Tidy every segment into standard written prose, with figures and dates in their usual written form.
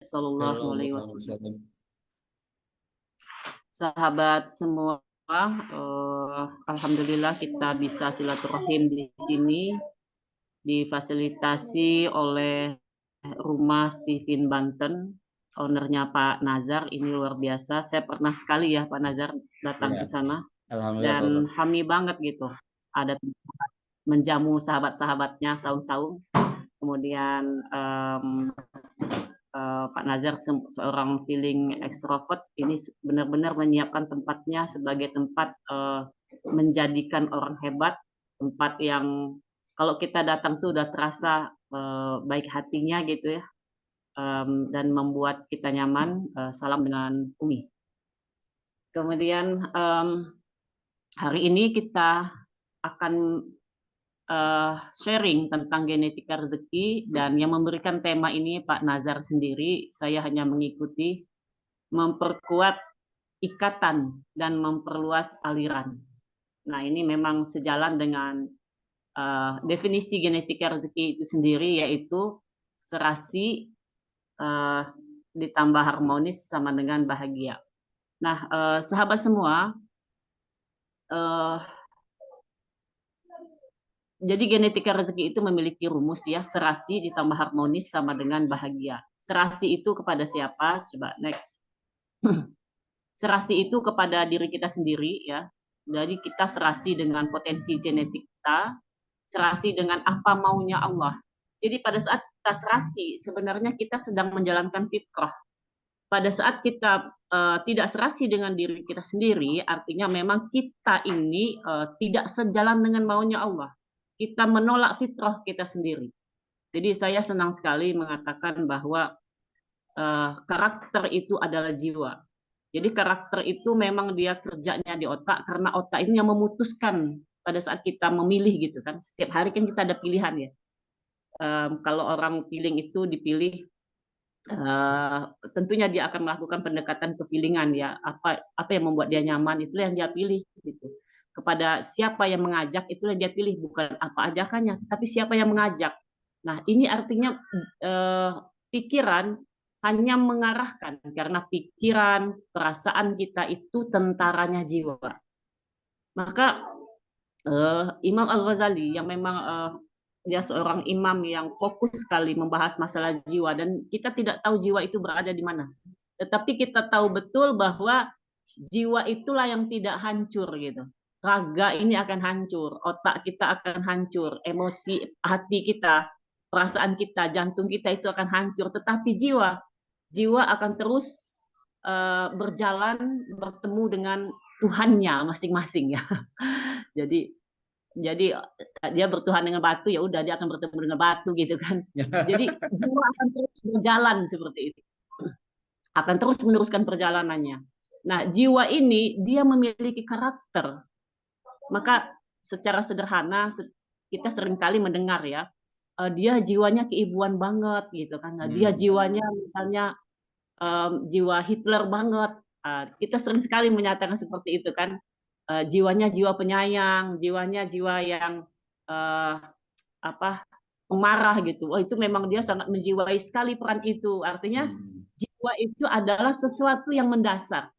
Sallallahu Alaihi Sallallahu alaihi Wasallam. wasallam. Sahabat semua, alhamdulillah kita bisa silaturahim di sini, difasilitasi oleh Rumah Steven Banten, ownernya Pak Nazar. Ini luar biasa. Saya pernah sekali ya Pak Nazar datang Ya, ke sana alhamdulillah Pak. dan kami banget gitu. Ada menjamu sahabat-sahabatnya saung-saung. Kemudian Pak Nazar seorang feeling extrovert ini benar-benar menyiapkan tempatnya sebagai tempat menjadikan orang hebat, tempat yang kalau kita datang tuh udah terasa baik hatinya gitu ya, dan membuat kita nyaman. Salam dengan Umi. Kemudian hari ini kita akan sharing tentang genetika rezeki, dan yang memberikan tema ini Pak Nazar sendiri. Saya hanya mengikuti, memperkuat ikatan dan memperluas aliran. Nah, ini memang sejalan dengan definisi genetika rezeki itu sendiri, yaitu serasi ditambah harmonis sama dengan bahagia. Nah, sahabat semua, jadi genetika rezeki itu memiliki rumus ya, serasi ditambah harmonis sama dengan bahagia. Serasi itu kepada siapa? Coba next. Serasi itu kepada diri kita sendiri ya. Jadi kita serasi dengan potensi genetik kita, serasi dengan apa maunya Allah. Jadi pada saat kita serasi, sebenarnya kita sedang menjalankan fitrah. Pada saat kita tidak serasi dengan diri kita sendiri, artinya memang kita ini tidak sejalan dengan maunya Allah. Kita menolak fitrah kita sendiri. Jadi saya senang sekali mengatakan bahwa karakter itu adalah jiwa. Jadi karakter itu memang dia kerjanya di otak, karena otak ini yang memutuskan pada saat kita memilih gitu kan. Setiap hari kan kita ada pilihan ya. Kalau orang feeling itu dipilih, tentunya dia akan melakukan pendekatan ke-feelingan ya. Apa yang membuat dia nyaman, itu yang dia pilih gitu. Kepada siapa yang mengajak, itu yang dia pilih, bukan apa ajakannya, tapi siapa yang mengajak. Nah, ini artinya pikiran hanya mengarahkan, karena pikiran, perasaan kita itu tentaranya jiwa. Maka Imam Al-Ghazali yang memang dia seorang imam yang fokus sekali membahas masalah jiwa, dan kita tidak tahu jiwa itu berada di mana. Tetapi kita tahu betul bahwa jiwa itulah yang tidak hancur gitu. Raga ini akan hancur, otak kita akan hancur, emosi hati kita, perasaan kita, jantung kita itu akan hancur, tetapi jiwa akan terus berjalan bertemu dengan Tuhannya masing-masing ya. Jadi dia bertuhan dengan batu, ya udah dia akan bertemu dengan batu gitu kan. Jadi jiwa akan terus berjalan seperti itu, akan terus meneruskan perjalanannya. Nah, jiwa ini dia memiliki karakter. Maka secara sederhana kita seringkali mendengar ya, dia jiwanya keibuan banget gitu kan. Nah, dia jiwanya misalnya jiwa Hitler banget. Kita sering sekali menyatakan seperti itu kan. Jiwanya jiwa penyayang, jiwanya jiwa yang pemarah gitu. Oh, itu memang dia sangat menjiwai sekali peran itu. Artinya jiwa itu adalah sesuatu yang mendasar.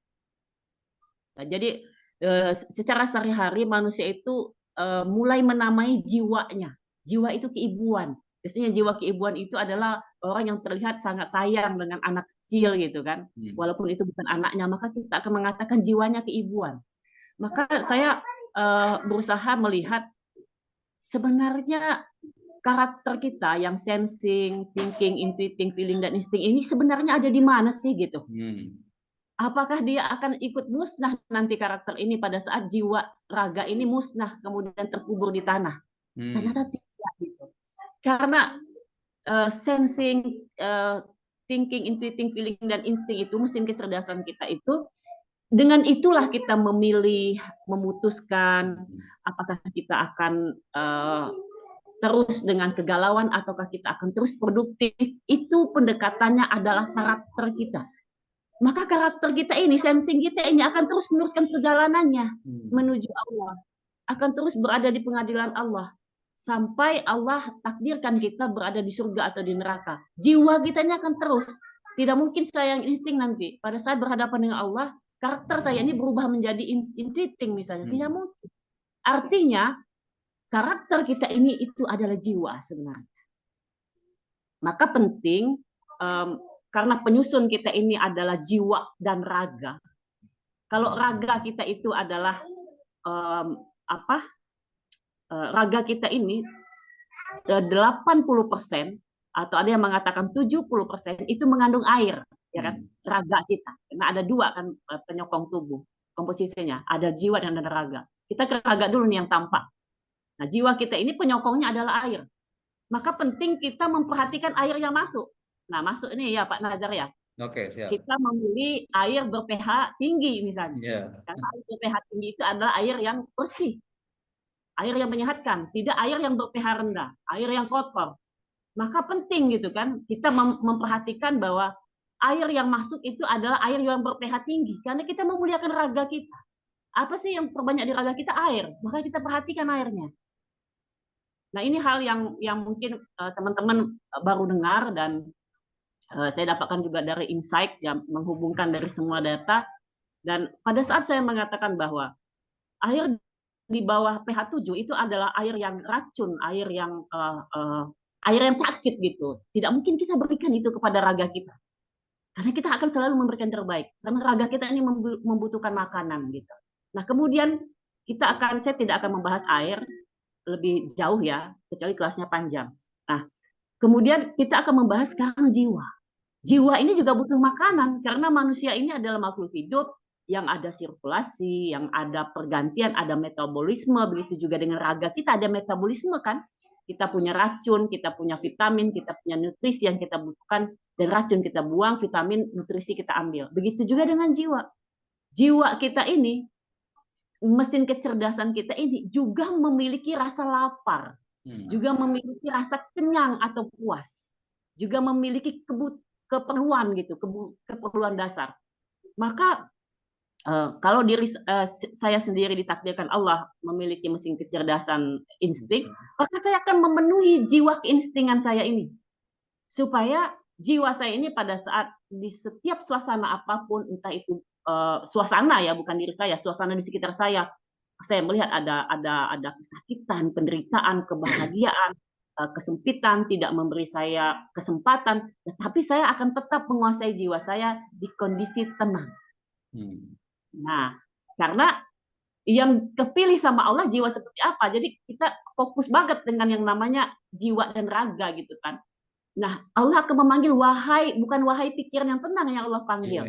Nah, jadi secara sehari-hari manusia itu mulai menamai jiwanya. Jiwa itu keibuan. Biasanya jiwa keibuan itu adalah orang yang terlihat sangat sayang dengan anak kecil gitu kan. Walaupun itu bukan anaknya, maka kita akan mengatakan jiwanya keibuan. Maka saya berusaha melihat sebenarnya karakter kita yang sensing, thinking, intuiting, feeling, dan insting ini sebenarnya ada di mana sih gitu. Apakah dia akan ikut musnah nanti karakter ini pada saat jiwa raga ini musnah kemudian terkubur di tanah? Ternyata tidak gitu. Karena sensing, thinking, intuiting, feeling, dan insting itu, mesin kecerdasan kita itu, dengan itulah kita memilih, memutuskan apakah kita akan terus dengan kegalauan ataukah kita akan terus produktif. Itu pendekatannya adalah karakter kita. Maka karakter kita ini, sensing kita ini akan terus meneruskan perjalanannya menuju Allah. Akan terus berada di pengadilan Allah. Sampai Allah takdirkan kita berada di surga atau di neraka. Jiwa kita ini akan terus. tidak mungkin saya yang insting nanti. Pada saat berhadapan dengan Allah, karakter saya ini berubah menjadi intuiting misalnya. Tidak mungkin. Artinya, karakter kita ini itu adalah jiwa sebenarnya. Maka penting, karena penyusun kita ini adalah jiwa dan raga. Kalau raga kita itu adalah raga kita ini 80%, atau ada yang mengatakan 70% itu mengandung air, ya kan? Raga kita. Karena ada dua kan penyokong tubuh komposisinya, ada jiwa dan ada raga. Kita ke raga dulu nih yang tampak. Nah, jiwa kita ini penyokongnya adalah air. Maka penting kita memperhatikan air yang masuk. Nah, masuk ini ya Pak Nazar ya. Oke, siap. Kita memilih air ber-pH tinggi misalnya. Karena air ber-pH tinggi itu adalah air yang bersih. Air yang menyehatkan, tidak air yang ber-pH rendah, air yang kotor. Maka penting gitu kan, kita memperhatikan bahwa air yang masuk itu adalah air yang ber-pH tinggi. Karena kita memuliakan raga kita. Apa sih yang terbanyak di raga kita? Air. Maka kita perhatikan airnya. Nah, ini hal yang mungkin teman-teman baru dengar, dan saya dapatkan juga dari insight yang menghubungkan dari semua data. Dan pada saat saya mengatakan bahwa air di bawah pH 7 itu adalah air yang racun, air yang sakit gitu. Tidak mungkin kita berikan itu kepada raga kita. Karena kita akan selalu memberikan terbaik. Karena raga kita ini membutuhkan makanan gitu. Nah, kemudian saya tidak akan membahas air lebih jauh ya, kecuali kelasnya panjang. Nah, kemudian kita akan membahas sekarang jiwa. Jiwa ini juga butuh makanan, karena manusia ini adalah makhluk hidup yang ada sirkulasi, yang ada pergantian, ada metabolisme. Begitu juga dengan raga kita ada metabolisme kan. Kita punya racun, kita punya vitamin, kita punya nutrisi yang kita butuhkan, dan racun kita buang, vitamin, nutrisi kita ambil. Begitu juga dengan jiwa. Jiwa kita ini, mesin kecerdasan kita ini juga memiliki rasa lapar, juga memiliki rasa kenyang atau puas, juga memiliki keperluan gitu, keperluan dasar. Maka kalau saya sendiri ditakdirkan Allah memiliki mesin kecerdasan insting, maka saya akan memenuhi jiwa keinstingan saya ini, supaya jiwa saya ini pada saat di setiap suasana apapun, entah itu suasana ya, bukan diri saya, suasana di sekitar saya melihat ada kesakitan, penderitaan, kebahagiaan, kesempitan, tidak memberi saya kesempatan, tetapi saya akan tetap menguasai jiwa saya di kondisi tenang. Nah, karena yang kepilih sama Allah jiwa seperti apa, jadi kita fokus banget dengan yang namanya jiwa dan raga gitu kan. Nah, Allah akan memanggil bukan wahai pikiran yang tenang yang Allah panggil,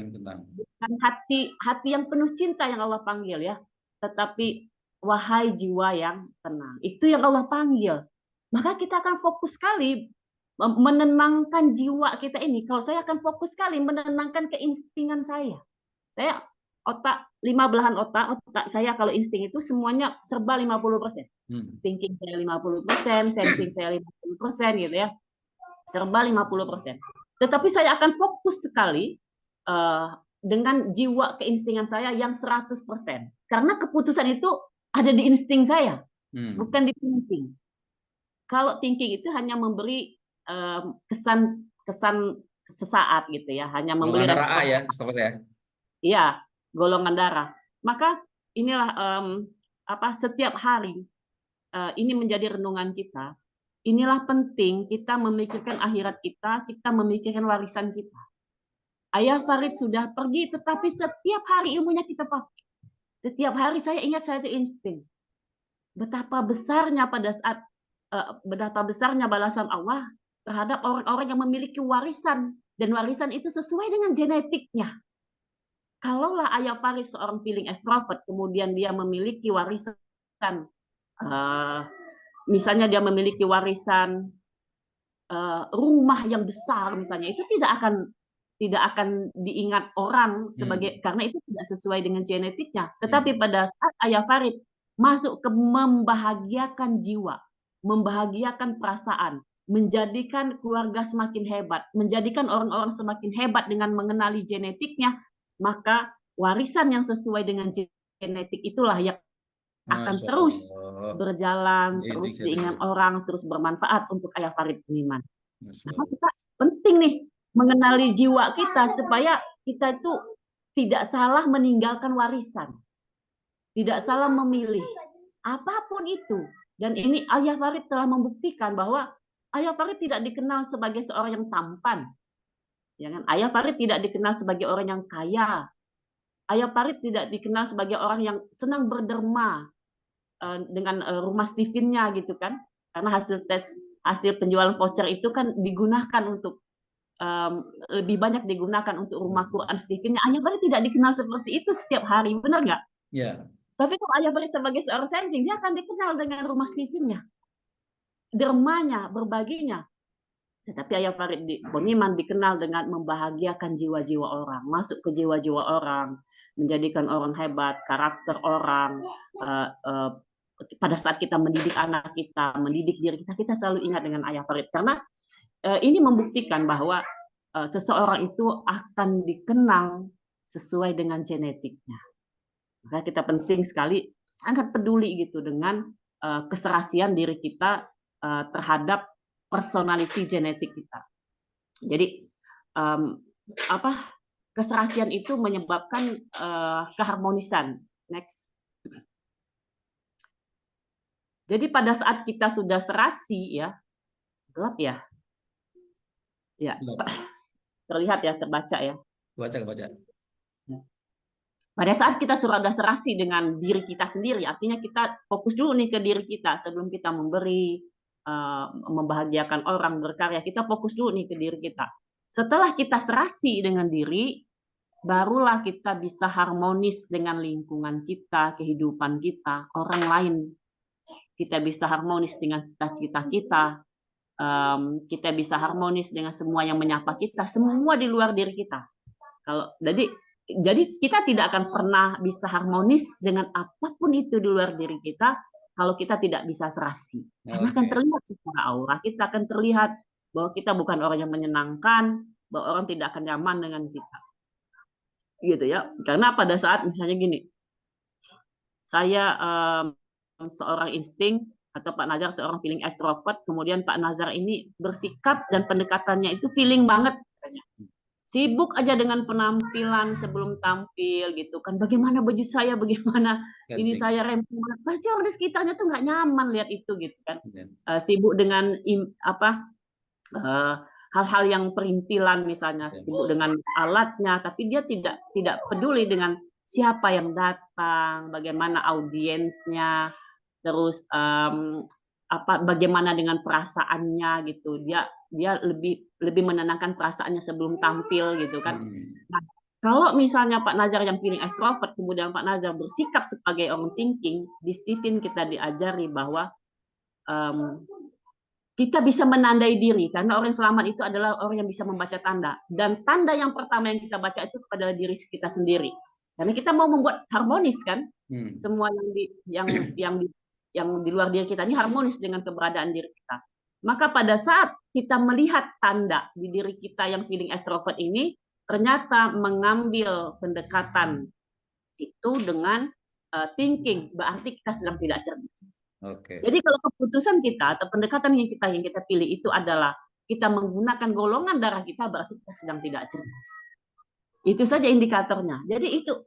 bukan hati yang penuh cinta yang Allah panggil ya, tetapi wahai jiwa yang tenang. Itu yang Allah panggil. Maka kita akan fokus sekali menenangkan jiwa kita ini. Kalau saya akan fokus sekali menenangkan keinstingan saya. Saya belahan otak saya kalau insting itu semuanya serba 50%. Thinking saya 50%, sensing saya 50% gitu ya. Serba 50%. Tetapi saya akan fokus sekali dengan jiwa keinstingan saya yang 100%. Karena keputusan itu ada di insting saya, bukan di thinking. Kalau thinking itu hanya memberi kesan sesaat gitu ya, hanya memberi respon. Ya, ya. Iya, golongan darah. Maka inilah setiap hari ini menjadi renungan kita. Inilah penting kita memikirkan akhirat kita memikirkan warisan kita. Ayah Farid sudah pergi, tetapi setiap hari ilmunya kita pakai. Setiap hari saya ingat saya itu insting. Betapa besarnya betapa besarnya balasan Allah terhadap orang-orang yang memiliki warisan, dan warisan itu sesuai dengan genetiknya. Kalaulah Ayah Farid seorang feeling extrovert, kemudian dia memiliki warisan, misalnya dia memiliki warisan rumah yang besar misalnya, itu tidak akan diingat orang sebagai karena itu tidak sesuai dengan genetiknya. Tetapi pada saat Ayah Farid masuk ke membahagiakan jiwa, membahagiakan perasaan, menjadikan keluarga semakin hebat, menjadikan orang-orang semakin hebat dengan mengenali genetiknya, maka warisan yang sesuai dengan genetik itulah yang akan terus berjalan, terus diingat orang, terus bermanfaat untuk Ayah Farid Budiman. Nah, kita penting nih mengenali jiwa kita supaya kita itu tidak salah meninggalkan warisan, tidak salah memilih apapun itu. Dan ini Ayah Farid telah membuktikan bahwa Ayah Farid tidak dikenal sebagai seorang yang tampan, ya kan? Ayah Farid tidak dikenal sebagai orang yang kaya. Ayah Farid tidak dikenal sebagai orang yang senang berderma dengan rumah Steven-nya gitu kan? Karena hasil penjualan voucher itu kan digunakan untuk lebih banyak digunakan untuk rumah Quran Steven-nya. Ayah Farid tidak dikenal seperti itu setiap hari, benar nggak? Ya. Tapi kalau Ayah Farid sebagai seorang sensing, dia akan dikenal dengan rumah Steven-nya, dermanya, berbaginya. Tetapi Ayah Farid Boniman dikenal dengan membahagiakan jiwa-jiwa orang, masuk ke jiwa-jiwa orang, menjadikan orang hebat, karakter orang. Pada saat kita mendidik anak kita, mendidik diri kita, kita selalu ingat dengan Ayah Farid. Karena ini membuktikan bahwa seseorang itu akan dikenang sesuai dengan genetiknya. Maka kita penting sekali, sangat peduli gitu dengan keserasian diri kita terhadap personality genetik kita. Jadi keserasian itu menyebabkan keharmonisan. Next. Jadi pada saat kita sudah serasi, ya, gelap ya, ya, terlihat ya, terbaca ya. Baca. Pada saat kita sudah serasi dengan diri kita sendiri, artinya kita fokus dulu nih ke diri kita sebelum kita memberi, membahagiakan orang, berkarya. Kita fokus dulu nih ke diri kita. Setelah kita serasi dengan diri, barulah kita bisa harmonis dengan lingkungan kita, kehidupan kita, orang lain. Kita bisa harmonis dengan cita-cita kita. Kita bisa harmonis dengan semua yang menyapa kita, semua di luar diri kita. Jadi kita tidak akan pernah bisa harmonis dengan apapun itu di luar diri kita kalau kita tidak bisa serasi. Karena akan terlihat secara aura, kita akan terlihat bahwa kita bukan orang yang menyenangkan, bahwa orang tidak akan nyaman dengan kita. Gitu ya. Karena pada saat misalnya gini, saya seorang insting atau Pak Nazar seorang feeling extrovert, kemudian Pak Nazar ini bersikap dan pendekatannya itu feeling banget misalnya. Sibuk aja dengan penampilan sebelum tampil gitu kan, bagaimana baju saya, bagaimana ini saya rempong, pasti orang di sekitarnya tuh nggak nyaman lihat itu gitu kan. Sibuk dengan hal-hal yang perintilan misalnya, sibuk dengan alatnya, tapi dia tidak peduli dengan siapa yang datang, bagaimana audiensnya, terus bagaimana dengan perasaannya gitu. Dia lebih menenangkan perasaannya sebelum tampil gitu kan. Nah, kalau misalnya Pak Nazar yang feeling extrovert, kemudian Pak Nazar bersikap sebagai orang thinking, di Steven kita diajari bahwa kita bisa menandai diri, karena orang yang selamat itu adalah orang yang bisa membaca tanda. Dan tanda yang pertama yang kita baca itu kepada diri kita sendiri. Karena kita mau membuat harmonis kan, semua yang di luar diri kita ini harmonis dengan keberadaan diri kita. Maka pada saat kita melihat tanda di diri kita yang feeling extrovert ini, ternyata mengambil pendekatan itu dengan thinking, berarti kita sedang tidak cerdas. Jadi kalau keputusan kita atau pendekatan yang kita pilih itu adalah kita menggunakan golongan darah kita, berarti kita sedang tidak cerdas. Itu saja indikatornya. Jadi itu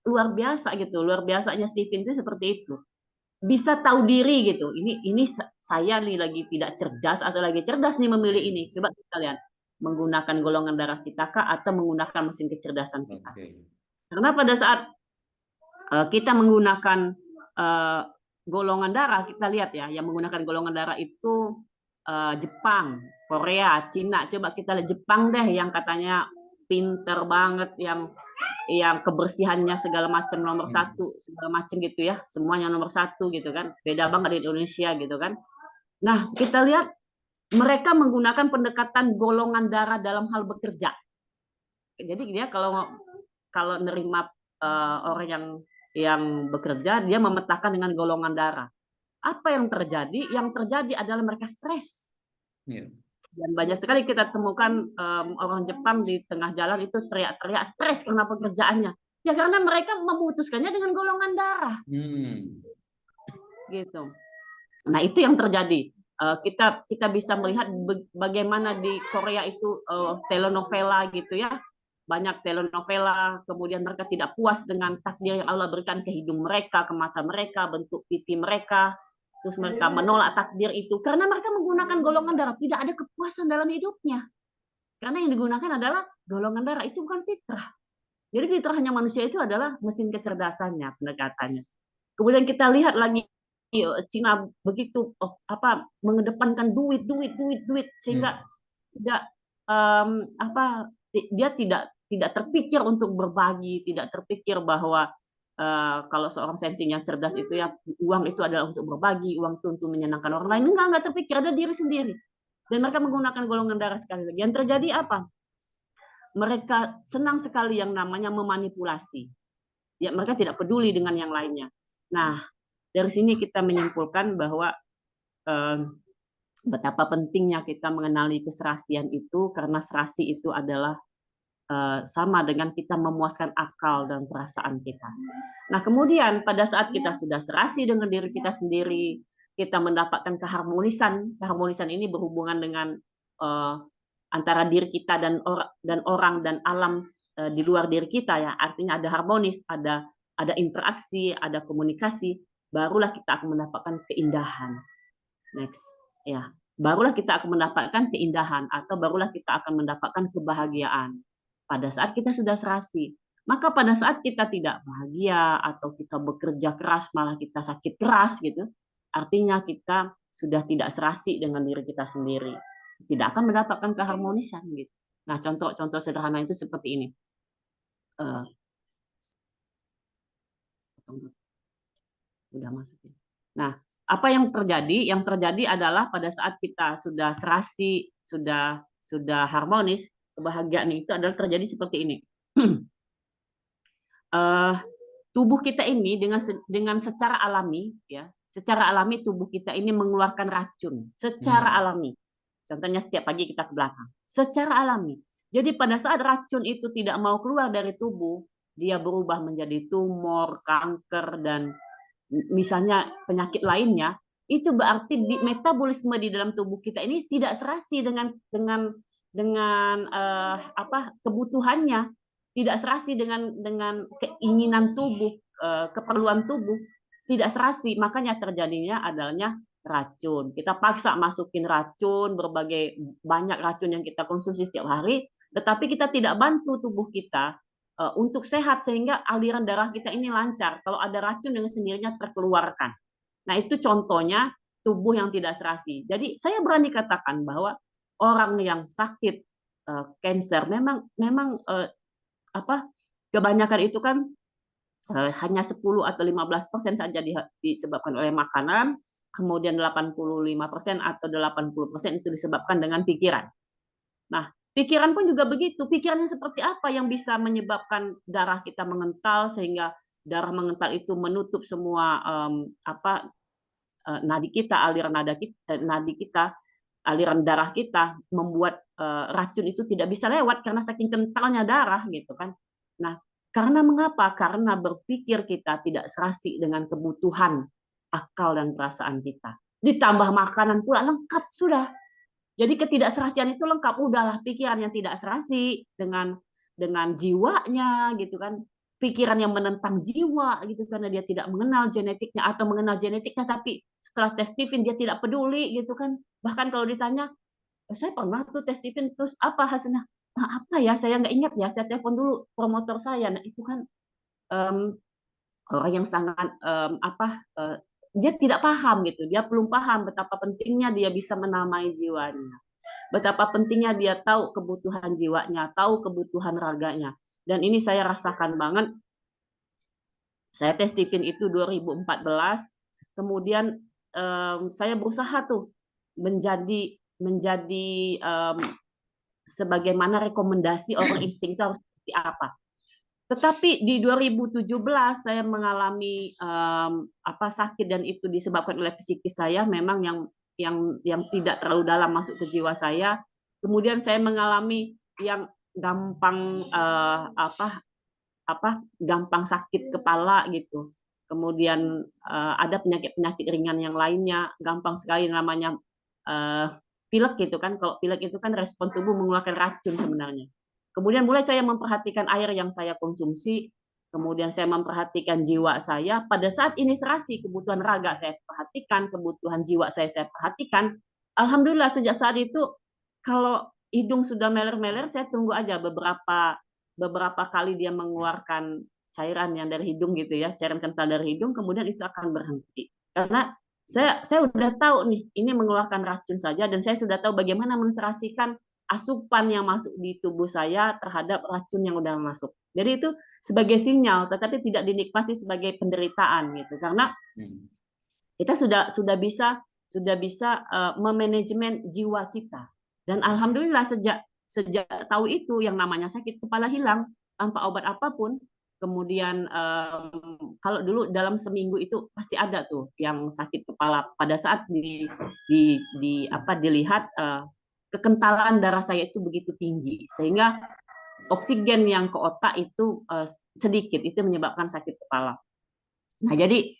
luar biasa gitu, luar biasanya Steven itu seperti itu. Bisa tahu diri gitu. Ini saya nih lagi tidak cerdas atau lagi cerdas nih memilih ini. Coba kita lihat, menggunakan golongan darah kita kah atau menggunakan mesin kecerdasan kita. Karena pada saat kita menggunakan golongan darah, kita lihat ya, yang menggunakan golongan darah itu Jepang, Korea, Cina. Coba kita lihat Jepang deh, yang katanya pinter banget, yang kebersihannya segala macam nomor satu, segala macam gitu ya, semuanya nomor satu gitu kan. Beda banget di Indonesia gitu kan. Nah, kita lihat mereka menggunakan pendekatan golongan darah dalam hal bekerja. Jadi dia kalau nerima orang yang bekerja, dia memetakan dengan golongan darah. Apa yang terjadi? Yang terjadi adalah mereka stres. Dan banyak sekali kita temukan orang Jepang di tengah jalan itu teriak-teriak stres karena pekerjaannya. Ya karena mereka memutuskannya dengan golongan darah. Gitu. Nah itu yang terjadi. kita bisa melihat bagaimana di Korea itu telenovela gitu ya, banyak telenovela, kemudian mereka tidak puas dengan takdir yang Allah berikan ke hidung mereka, ke mata mereka, bentuk pipi mereka, terus mereka menolak takdir itu karena mereka menggunakan golongan darah, tidak ada kepuasan dalam hidupnya. Karena yang digunakan adalah golongan darah, itu bukan fitrah. Jadi fitrahnya manusia itu adalah mesin kecerdasannya, pendekatannya. Kemudian kita lihat lagi Cina begitu mengedepankan duit sehingga tidak dia tidak terpikir untuk berbagi, tidak terpikir bahwa kalau seorang sensing yang cerdas itu ya uang itu adalah untuk berbagi, uang itu untuk menyenangkan orang lain. Enggak terpikir, ada diri sendiri. Dan mereka menggunakan golongan darah sekali lagi. Yang terjadi apa? Mereka senang sekali yang namanya memanipulasi. Ya, mereka tidak peduli dengan yang lainnya. Nah, dari sini kita menyimpulkan bahwa betapa pentingnya kita mengenali keserasian itu, karena serasi itu adalah sama dengan kita memuaskan akal dan perasaan kita. Nah, kemudian pada saat kita sudah serasi dengan diri kita sendiri, kita mendapatkan keharmonisan. Keharmonisan ini berhubungan dengan antara diri kita dan orang dan alam di luar diri kita ya. Artinya ada harmonis, ada interaksi, ada komunikasi, barulah kita akan mendapatkan keindahan. Next, ya. Barulah kita akan mendapatkan keindahan atau barulah kita akan mendapatkan kebahagiaan. Pada saat kita sudah serasi, maka pada saat kita tidak bahagia atau kita bekerja keras malah kita sakit keras gitu, artinya kita sudah tidak serasi dengan diri kita sendiri, tidak akan mendapatkan keharmonisan gitu. Nah, contoh-contoh sederhana itu seperti ini. Udah masukin. Nah, apa yang terjadi? Yang terjadi adalah pada saat kita sudah serasi, sudah harmonis, kebahagiaan itu adalah terjadi seperti ini. Tubuh kita ini dengan secara alami, ya, secara alami tubuh kita ini mengeluarkan racun secara alami. Contohnya setiap pagi kita ke belakang, secara alami. Jadi pada saat racun itu tidak mau keluar dari tubuh, dia berubah menjadi tumor, kanker, dan misalnya penyakit lainnya, itu berarti metabolisme di dalam tubuh kita ini tidak serasi dengan kebutuhannya, tidak serasi dengan keinginan tubuh, keperluan tubuh, tidak serasi. Makanya terjadinya adanya racun. Kita paksa masukin racun, banyak racun yang kita konsumsi setiap hari, tetapi kita tidak bantu tubuh kita untuk sehat sehingga aliran darah kita ini lancar. Kalau ada racun dengan sendirinya terkeluarkan. Nah, itu contohnya tubuh yang tidak serasi. Jadi saya berani katakan bahwa orang yang sakit kanker memang kebanyakan itu kan hanya 10 atau 15% saja disebabkan oleh makanan, kemudian 85% atau 80% itu disebabkan dengan pikiran. Nah, pikiran pun juga begitu. Pikirannya seperti apa yang bisa menyebabkan darah kita mengental sehingga darah mengental itu menutup semua nadi kita, aliran nadi kita, aliran darah kita, membuat racun itu tidak bisa lewat karena saking kentalnya darah gitu kan. Nah, karena mengapa? Karena berpikir kita tidak serasi dengan kebutuhan akal dan perasaan kita. Ditambah makanan pula lengkap sudah. Jadi ketidakserasian itu lengkap, udahlah pikiran yang tidak serasi dengan jiwanya gitu kan. Pikiran yang menentang jiwa gitu karena dia tidak mengenal genetiknya atau mengenal genetiknya tapi setelah tes Stephen dia tidak peduli gitu kan. Bahkan kalau ditanya, saya pernah tuh tes Stephen terus apa hasilnya? Nah, apa ya? Saya nggak ingat ya. Saya telepon dulu promotor saya. Nah, itu kan orang yang sangat dia tidak paham gitu. Dia belum paham betapa pentingnya dia bisa menamai jiwanya. Betapa pentingnya dia tahu kebutuhan jiwanya, tahu kebutuhan raganya. Dan ini saya rasakan banget. Saya tes Stephen itu 2014. Kemudian saya berusaha tuh menjadi sebagaimana rekomendasi orang insting itu harus seperti apa. Tetapi di 2017 saya mengalami sakit dan itu disebabkan oleh psikis saya memang yang tidak terlalu dalam masuk ke jiwa saya. Kemudian saya mengalami yang gampang gampang sakit kepala gitu. Kemudian ada penyakit-penyakit ringan yang lainnya, gampang sekali namanya pilek gitu kan. Kalau pilek itu kan respon tubuh mengeluarkan racun sebenarnya. Kemudian mulai saya memperhatikan air yang saya konsumsi, kemudian saya memperhatikan jiwa saya. Pada saat ini serasi, kebutuhan raga saya perhatikan, kebutuhan jiwa saya perhatikan. Alhamdulillah sejak saat itu, kalau hidung sudah meler-meler, saya tunggu aja beberapa kali dia mengeluarkan cairan yang dari hidung gitu ya, cairan kental dari hidung, kemudian itu akan berhenti. Karena saya udah tahu nih, ini mengeluarkan racun saja, dan saya sudah tahu bagaimana menserasikan asupan yang masuk di tubuh saya terhadap racun yang udah masuk. Jadi itu sebagai sinyal, tetapi tidak dinikmati sebagai penderitaan gitu, karena kita sudah bisa memanajemen jiwa kita. Dan alhamdulillah sejak tahu itu, yang namanya sakit kepala hilang tanpa obat apapun. Kemudian kalau dulu dalam seminggu itu pasti ada tuh yang sakit kepala pada saat dilihat kekentalan darah saya itu begitu tinggi, sehingga oksigen yang ke otak itu sedikit, itu menyebabkan sakit kepala. Nah, jadi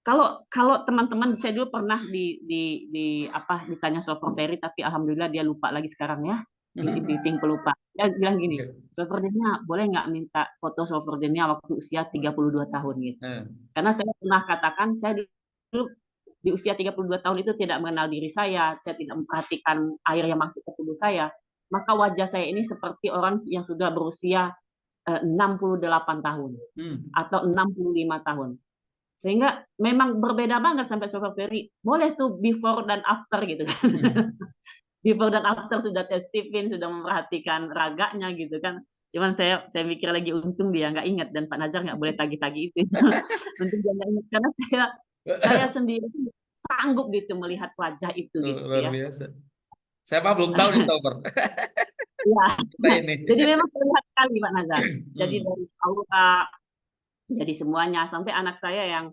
kalau teman-teman, saya dulu pernah ditanya strawberry, tapi alhamdulillah dia lupa lagi sekarang ya, di pelupa. Dia bilang gini, strawberry-nya boleh nggak minta foto strawberry-nya waktu usia 32 tahun gitu. Karena saya pernah katakan, saya dulu di usia 32 tahun itu tidak mengenal diri saya tidak memperhatikan air yang masuk ke tubuh saya, maka wajah saya ini seperti orang yang sudah berusia 68 tahun atau 65 tahun. Sehingga memang berbeda banget sampai strawberry. Boleh tuh before dan after gitu kan. Before dan after sudah tes Stephen, sudah memperhatikan raganya gitu kan. Cuman saya mikir lagi, untung dia nggak ingat, dan Pak Nazar nggak boleh tagih-tagih itu. Untung dia nggak ingat, karena saya sendiri sanggup gitu melihat wajah itu gitu Luar ya. biasa. Saya mah belum tahu nih, Tober. Ya. Ini. Jadi memang terlihat sekali Pak Nazar. Jadi dari aura, jadi semuanya, sampai anak saya yang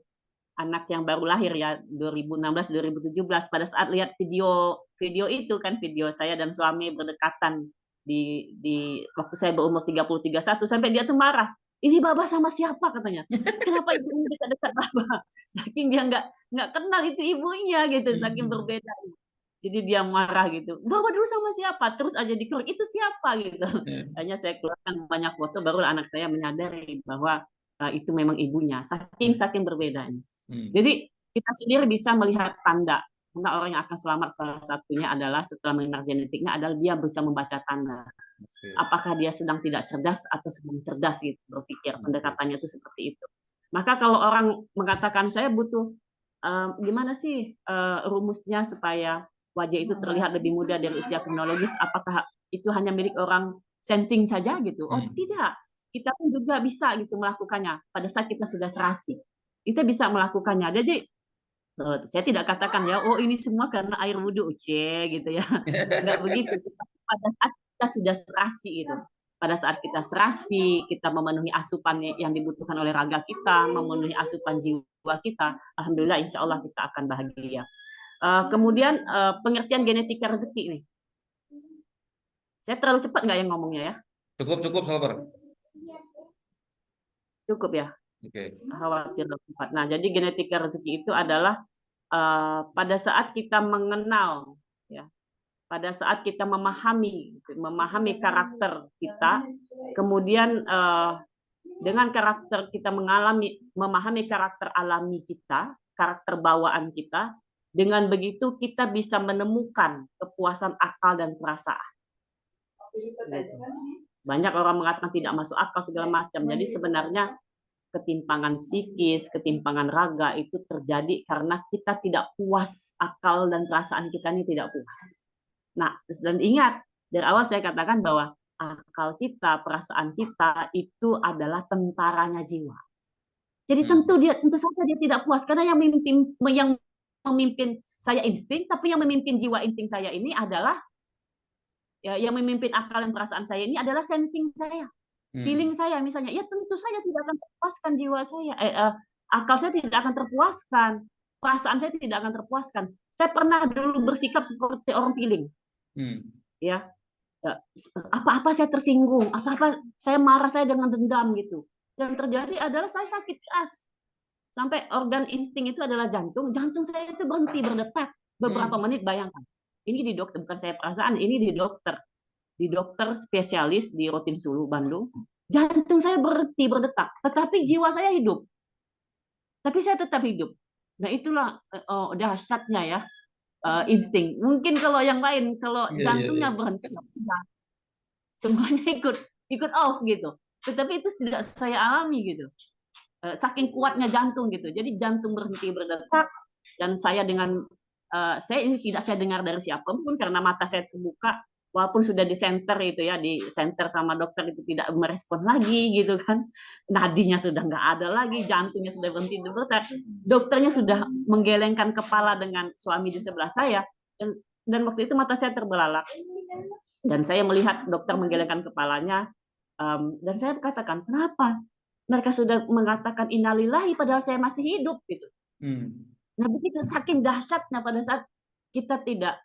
baru lahir ya 2016-2017, pada saat lihat video itu kan, video saya dan suami berdekatan di waktu saya berumur 30-31, sampai dia tuh marah. Ini Baba sama siapa katanya? Kenapa ibu ini dekat-dekat Baba? Saking dia nggak kenal itu ibunya gitu, saking berbeda. Jadi dia marah gitu. Baba dulu sama siapa? Terus aja dikeluar, itu siapa gitu. Hanya saya keluarkan banyak foto, baru anak saya menyadari bahwa itu memang ibunya. Saking berbedanya. Jadi kita sendiri bisa melihat tanda. Karena orang yang akan selamat salah satunya adalah setelah mengenal genetiknya adalah dia bisa membaca tanda. Apakah dia sedang tidak cerdas atau sedang cerdas gitu berpikir. Pendekatannya itu seperti itu. Maka kalau orang mengatakan saya butuh gimana sih rumusnya supaya wajah itu terlihat lebih muda dari usia kronologis, apakah itu hanya milik orang sensing saja gitu? Oh tidak, kita pun juga bisa gitu melakukannya pada saat kita sudah serasi. Kita bisa melakukannya. Jadi saya tidak katakan ya, oh ini semua karena air wudhu, gitu ya. Enggak begitu. Pada saat kita sudah serasi itu, pada saat kita serasi, kita memenuhi asupan yang dibutuhkan oleh raga kita, memenuhi asupan jiwa kita, alhamdulillah insya Allah kita akan bahagia. Kemudian pengertian genetika rezeki nih. Saya terlalu cepat nggak yang ngomongnya ya? Cukup, Sober. Cukup ya? Khawatir cepat. Nah, jadi genetika rezeki itu adalah pada saat kita mengenal, ya, pada saat kita memahami karakter kita, kemudian dengan karakter kita memahami karakter alami kita, karakter bawaan kita, dengan begitu kita bisa menemukan kepuasan akal dan perasaan. Banyak orang mengatakan tidak masuk akal segala macam. Jadi sebenarnya ketimpangan psikis, ketimpangan raga itu terjadi karena kita tidak puas, akal dan perasaan kita ini tidak puas. Nah, dan ingat, dari awal saya katakan bahwa akal kita, perasaan kita itu adalah tentaranya jiwa. Jadi tentu saja dia tidak puas, karena yang memimpin saya insting, tapi yang memimpin jiwa insting saya ini adalah yang memimpin akal dan perasaan saya ini adalah sensing saya. Feeling saya misalnya, ya tentu saja tidak akan terpuaskan jiwa saya, akal saya tidak akan terpuaskan, perasaan saya tidak akan terpuaskan. Saya pernah dulu bersikap seperti orang feeling, ya, apa-apa saya tersinggung, apa-apa saya marah, saya dengan dendam gitu. Yang terjadi adalah saya sakit keras, sampai organ insting itu adalah jantung saya itu berhenti berdetak. Beberapa menit, bayangkan. Ini di dokter, bukan saya perasaan, ini di dokter spesialis di Rotin Sulu, Bandung. Jantung saya berhenti berdetak, tetapi jiwa saya hidup. Tapi saya tetap hidup. Nah itulah dahsyatnya ya, insting. Mungkin kalau yang lain, kalau Iya, iya, iya. jantungnya berhenti, semuanya ikut off gitu. Tetapi itu tidak saya alami gitu. Saking kuatnya jantung gitu. Jadi jantung berhenti berdetak, dan saya saya ini tidak saya dengar dari siapapun karena mata saya terbuka, walaupun sudah di center itu ya, di center sama dokter itu tidak merespon lagi gitu kan. Nadinya sudah nggak ada lagi, jantungnya sudah berhenti berdetak. Dokternya sudah menggelengkan kepala dengan suami di sebelah saya, dan waktu itu mata saya terbelalak. Dan saya melihat dokter menggelengkan kepalanya, dan saya katakan, kenapa? Mereka sudah mengatakan innalillahi padahal saya masih hidup gitu. Nah begitu saking dahsyatnya pada saat kita tidak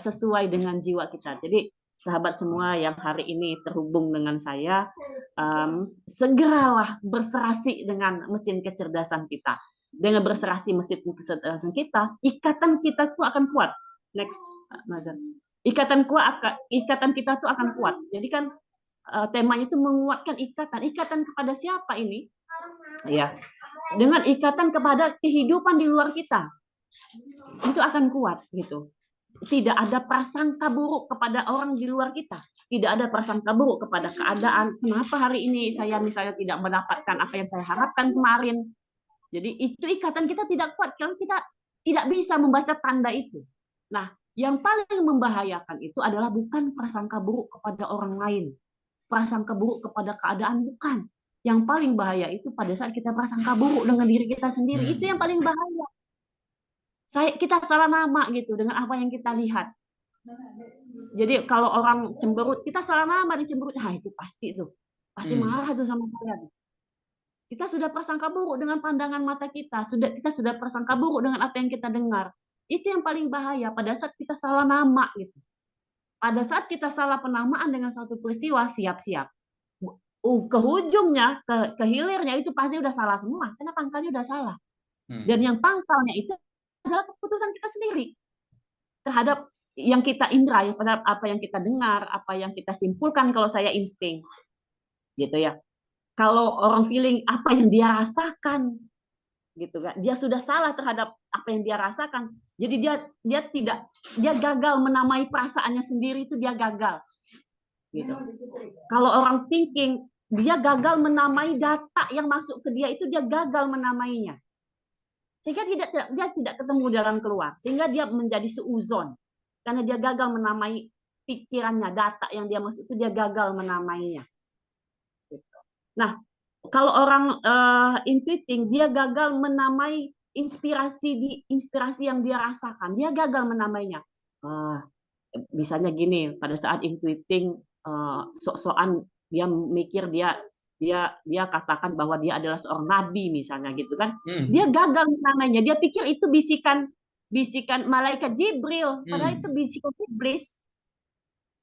sesuai dengan jiwa kita. Jadi sahabat semua yang hari ini terhubung dengan saya, segeralah berserasi dengan mesin kecerdasan kita. Dengan berserasi mesin kecerdasan kita, ikatan kita tuh akan kuat. Next, Nazar. Ikatan kita tuh akan kuat. Jadi kan temanya itu menguatkan ikatan. Ikatan kepada siapa ini? Ya, dengan ikatan kepada kehidupan di luar kita. Itu akan kuat gitu. Tidak ada prasangka buruk kepada orang di luar kita. Tidak ada prasangka buruk kepada keadaan. Kenapa hari ini saya misalnya tidak mendapatkan apa yang saya harapkan kemarin? Jadi itu ikatan kita tidak kuat kalau kita tidak bisa membaca tanda itu. Nah, yang paling membahayakan itu adalah bukan prasangka buruk kepada orang lain, prasangka buruk kepada keadaan, bukan. Yang paling bahaya itu pada saat kita prasangka buruk dengan diri kita sendiri. Itu yang paling bahaya. Kita salah nama gitu dengan apa yang kita lihat. Jadi kalau orang cemberut, kita salah nama di cemberut, itu pasti marah tuh sama saya. Kita sudah prasangka buruk dengan pandangan mata kita, kita sudah prasangka buruk dengan apa yang kita dengar. Itu yang paling bahaya pada saat kita salah nama gitu. Pada saat kita salah penamaan dengan satu peristiwa, siap-siap. Ke ujungnya, ke hilirnya itu pasti udah salah semua, karena pangkalnya udah salah. Dan yang pangkalnya itu adalah keputusan kita sendiri terhadap yang kita indra, terhadap apa yang kita dengar, apa yang kita simpulkan. Kalau saya insting, gitu ya. Kalau orang feeling apa yang dia rasakan, gitu kan? Dia sudah salah terhadap apa yang dia rasakan. Jadi dia gagal menamai perasaannya sendiri, itu dia gagal. Gitu. Kalau orang thinking, dia gagal menamai data yang masuk ke dia, itu dia gagal menamainya. Sehingga dia tidak ketemu jalan keluar, sehingga dia menjadi seuzon karena dia gagal menamai pikirannya, data yang dia masuk itu dia gagal menamainya. Nah, kalau orang intuiting, dia gagal menamai inspirasi yang dia rasakan, dia gagal menamainya. Misalnya gini, pada saat intuiting, sok-sokan dia mikir dia katakan bahwa dia adalah seorang nabi misalnya gitu kan. Dia gagal menamainya. Dia pikir itu bisikan malaikat Jibril, padahal itu bisikan iblis.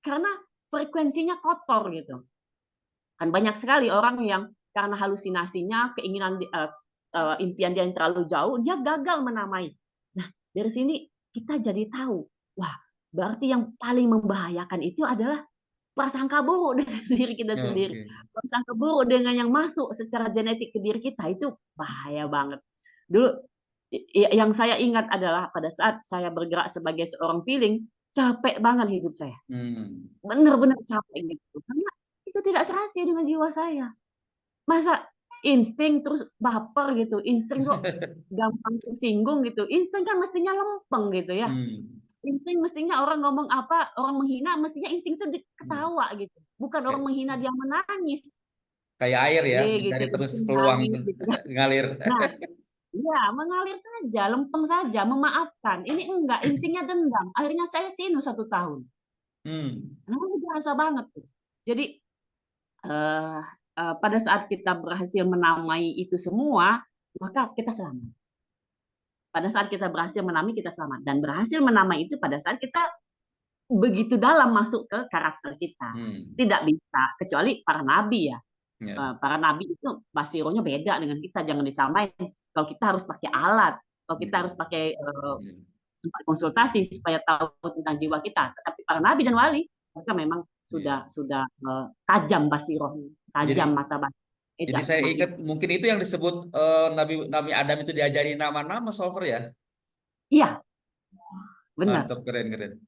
Karena frekuensinya kotor gitu. Kan banyak sekali orang yang karena halusinasinya, keinginan impian dia yang terlalu jauh, dia gagal menamai. Nah, dari sini kita jadi tahu, wah, berarti yang paling membahayakan itu adalah prasangka buruk dengan diri kita sendiri. Prasangka buruk dengan yang masuk secara genetik ke diri kita, itu bahaya banget. Dulu yang saya ingat adalah pada saat saya bergerak sebagai seorang feeling, capek banget hidup saya. Benar-benar capek gitu. Karena itu tidak serasi dengan jiwa saya. Masa insting terus baper gitu. Insting kok gampang tersinggung gitu. Insting kan mestinya lempeng gitu ya. Insting mestinya orang ngomong apa, orang menghina, mestinya insting itu ketawa gitu. Bukan orang menghina dia menangis. Kayak air ya, mencari gitu. terus peluang gitu. Ngalir. Nah, ya mengalir saja, lempeng saja, memaafkan. Ini enggak, instingnya dendam. Akhirnya saya sinus 1 tahun. Nah, ini berasa banget tuh. Jadi pada saat kita berhasil menamai itu semua, maka kita selamat. Pada saat kita berhasil menamai, kita selamat. Dan berhasil menamai itu pada saat kita begitu dalam masuk ke karakter kita. Tidak bisa, kecuali para nabi ya. Para nabi itu basironya beda dengan kita, jangan disamain. Kalau kita harus pakai alat, kalau kita harus pakai tempat konsultasi supaya tahu tentang jiwa kita. Tetapi para nabi dan wali mereka memang sudah tajam basirohnya, tajam mata batin. Jadi saya ingat mungkin itu yang disebut Nabi Adam itu diajari nama-nama solver ya. Iya, benar. Mantap, keren.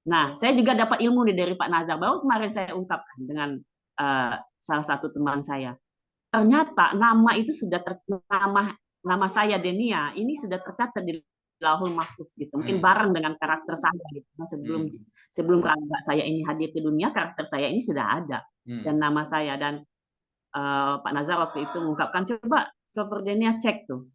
Nah, saya juga dapat ilmu nih dari Pak Nazar. Baru kemarin saya ungkapkan dengan salah satu teman saya. Ternyata nama itu sudah nama saya Denia ini sudah tercatat di Lauhul Mahfuz gitu. Mungkin bareng dengan karakter saya gitu. Nah, sebelum saya ini hadir ke dunia, karakter saya ini sudah ada dan nama saya. Dan Pak Nazar waktu itu mengungkapkan, coba Solver Denia cek tuh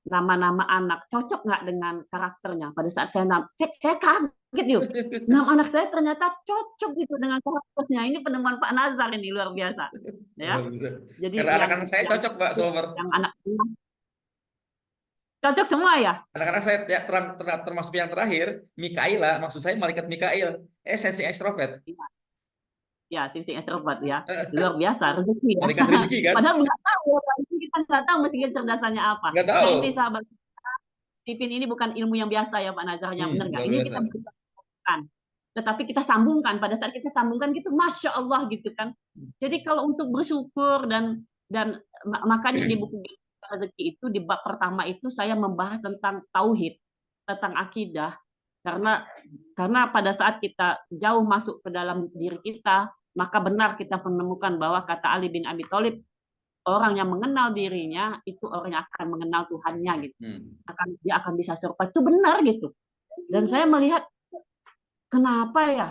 nama-nama anak cocok nggak dengan karakternya. Pada saat saya cek, saya kaget yuk. Nama anak saya ternyata cocok gitu dengan karakternya. Ini penemuan Pak Nazar ini luar biasa. Ya. Jadi anak-anak saya cocok, Pak Solver. Yang anak cocok semua ya. Anak-anak saya ya, termasuk yang terakhir, Mikaela, maksud saya malaikat Mikael, sensing extrovert. Ya, sensing extrovert ya. Luar biasa, rezeki ya. Malaikat rezeki kan? Padahal nggak tahu ya, kita nggak tahu mesin kecerdasannya apa. Nggak tahu. Nanti sahabat Stephen ini bukan ilmu yang biasa ya Pak Nazarnya, benar nggak? Ini kita bicarakan. Tetapi kita sambungkan, pada saat kita sambungkan gitu, Masya Allah gitu kan. Jadi kalau untuk bersyukur dan makanya di buku rezeki itu di bab pertama itu saya membahas tentang tauhid, tentang akidah, karena pada saat kita jauh masuk ke dalam diri kita, maka benar kita menemukan bahwa kata Ali bin Abi Thalib, orang yang mengenal dirinya itu orang yang akan mengenal Tuhannya gitu. Dia akan bisa survive, itu benar gitu. Dan saya melihat kenapa ya,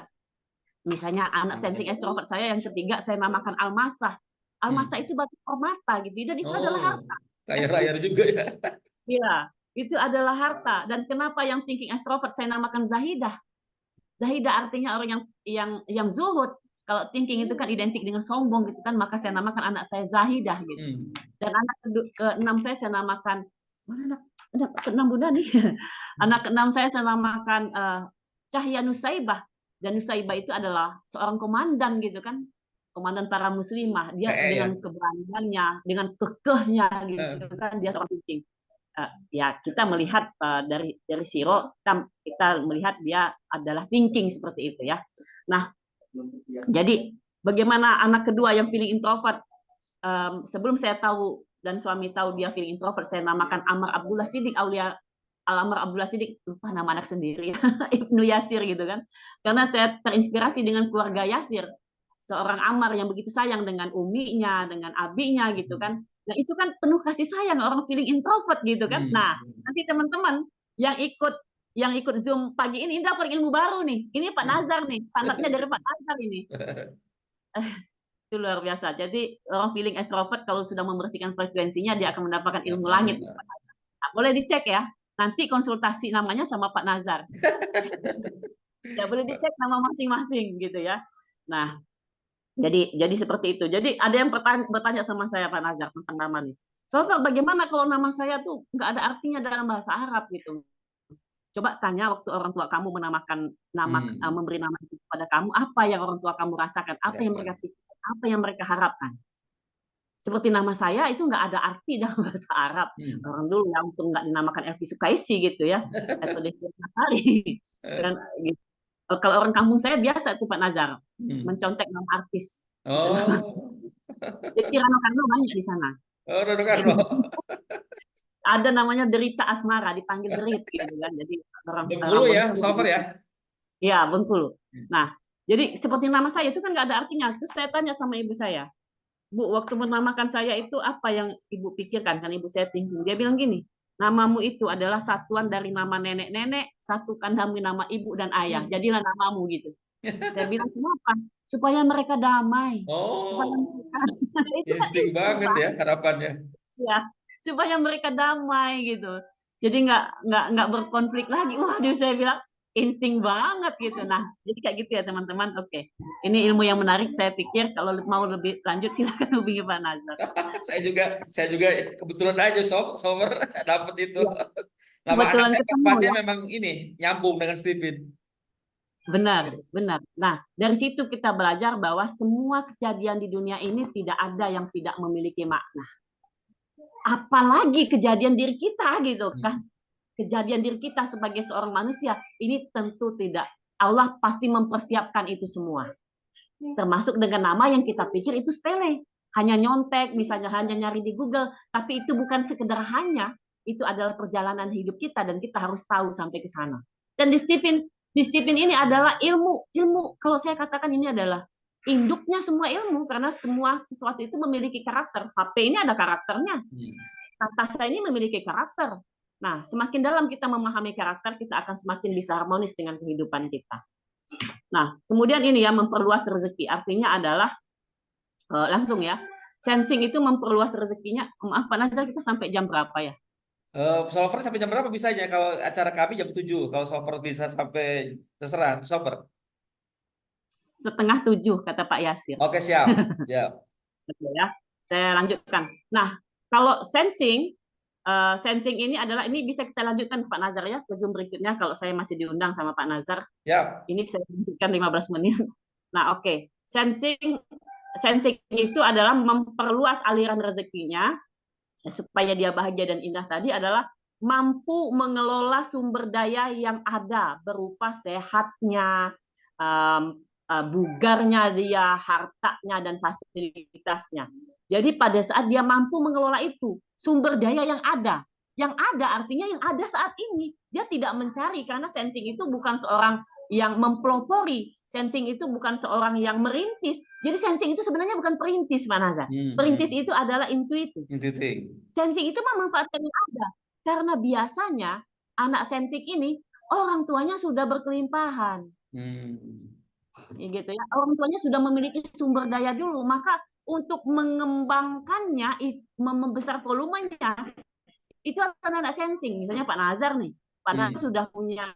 misalnya anak sensing extrovert saya yang ketiga saya namakan Almasah. Almasah itu batu permata gitu, dan itu adalah harta. Kaya raya juga ya. Iya, itu adalah harta. Dan kenapa yang thinking extrovert saya namakan Zahidah? Zahidah artinya orang yang zuhud. Kalau thinking itu kan identik dengan sombong gitu kan, maka saya namakan anak saya Zahidah gitu. Dan anak ke-6 saya namakan, mana anak ke-6 Bunda nih? Anak ke-6 saya namakan Cahya Nusaibah. Dan Nusaibah itu adalah seorang komandan gitu kan, komandan para muslimah. Dia dengan keberaniannya, dengan kekehnya gitu kan, dia seorang thinking. Ya kita melihat dari Siro, kita melihat dia adalah thinking seperti itu ya. Nah, jadi bagaimana anak kedua yang feeling introvert? Sebelum saya tahu dan suami tahu dia feeling introvert, saya namakan Amr Abdullah Siddiq, Aulia Al-Amr Abdullah Siddiq, lupa nama anak sendiri, Ibnu Yasir gitu kan. Karena saya terinspirasi dengan keluarga Yasir, seorang Ammar yang begitu sayang dengan uminya, dengan abinya gitu kan. Nah itu kan penuh kasih sayang, orang feeling introvert gitu kan. Nah nanti teman-teman yang ikut Zoom pagi ini dapat ilmu baru nih. Ini Pak Nazar nih, sanadnya dari Pak Nazar ini. Itu luar biasa. Jadi orang feeling extrovert kalau sudah membersihkan frekuensinya dia akan mendapatkan ilmu langit. Nah, boleh dicek ya. Nanti konsultasi namanya sama Pak Nazar. Ya boleh dicek nama masing-masing gitu ya. Nah, jadi seperti itu. Jadi ada yang bertanya sama saya Pak Nazar tentang nama nih. Soalnya bagaimana kalau nama saya tuh nggak ada artinya dalam bahasa Arab gitu. Coba tanya waktu orang tua kamu menamakan memberi nama itu kepada kamu, apa yang orang tua kamu rasakan, apa yang mereka pikirkan, apa yang mereka harapkan. Seperti nama saya itu nggak ada arti dalam bahasa Arab. Orang dulu ya untuk nggak dinamakan Elvi Sukaisi gitu ya, atau Desti Natali. Dan gitu. Kalau orang kampung saya biasa itu Pak Nazar mencontek nama artis. Jadi Rano Karno banyak di sana. Oh, Rano Karno. Ada namanya Derita Asmara, dipanggil Derit gitu kan. Jadi Bengkulu ya, Solver ya. Iya, Bengkulu. Nah, jadi seperti nama saya itu kan nggak ada artinya. Terus saya tanya sama ibu saya, Bu, waktu menamakan saya itu apa yang ibu pikirkan? Kan ibu saya thinking. Dia bilang gini, namamu itu adalah satuan dari nama nenek-nenek, satukan demi nama ibu dan ayah. Jadilah namamu gitu. Saya bilang kenapa? Supaya mereka damai. Supaya mereka insting banget ya harapannya. Ya, supaya mereka damai gitu. Jadi nggak berkonflik lagi. Waduh, saya bilang insting banget gitu. Nah, jadi kayak gitu ya teman-teman. Oke, ini ilmu yang menarik. Saya pikir kalau mau lebih lanjut silakan hubungi Pak Nazar. saya juga kebetulan aja Solver dapat itu. Nama anak saya tepatnya memang ini nyambung dengan Stephen. Benar. Nah, dari situ kita belajar bahwa semua kejadian di dunia ini tidak ada yang tidak memiliki makna. Apalagi kejadian diri kita gitu kan. kejadian diri kita sebagai seorang manusia, ini tentu tidak. Allah pasti mempersiapkan itu semua. Termasuk dengan nama yang kita pikir itu sepele. Hanya nyontek, misalnya hanya nyari di Google. Tapi itu bukan sekedar hanya. Itu adalah perjalanan hidup kita dan kita harus tahu sampai ke sana. Dan disiplin ini adalah ilmu. Ilmu, kalau saya katakan ini adalah induknya semua ilmu. Karena semua sesuatu itu memiliki karakter. HP ini ada karakternya. Kata saya ini memiliki karakter. Nah, semakin dalam kita memahami karakter, kita akan semakin bisa harmonis dengan kehidupan kita. Nah, kemudian ini ya, memperluas rezeki. Artinya adalah langsung ya, sensing itu memperluas rezekinya. Maaf Pak Nazar, kita sampai jam berapa ya? Solver sampai jam berapa bisanya? Kalau acara kami jam 7. Kalau solver bisa sampai, terserah solver. 6:30 kata Pak Yasir. Oke, siap. Ya. Ya, saya lanjutkan. Nah, kalau sensing ini adalah, ini bisa kita lanjutkan Pak Nazar ya ke Zoom berikutnya kalau saya masih diundang sama Pak Nazar. Ya. Ini saya lanjutkan 15 menit. Nah, oke. Sensing itu adalah memperluas aliran rezekinya supaya dia bahagia dan indah. Tadi adalah mampu mengelola sumber daya yang ada berupa sehatnya, bugarnya dia, hartanya, dan fasilitasnya. Jadi pada saat dia mampu mengelola itu, sumber daya yang ada artinya yang ada saat ini. Dia tidak mencari, karena sensing itu bukan seorang yang mempelopori. Sensing itu bukan seorang yang merintis. Jadi sensing itu sebenarnya bukan perintis, Pak Nazar. Perintis itu adalah intuitif. Sensing itu memanfaatkan yang ada. Karena biasanya anak sensing ini orang tuanya sudah berkelimpahan. Gitu ya, orang tuanya sudah memiliki sumber daya dulu, maka untuk mengembangkannya, membesar volumenya, itu anak sensing. Misalnya Pak Nazar nih, Pak Nazar sudah punya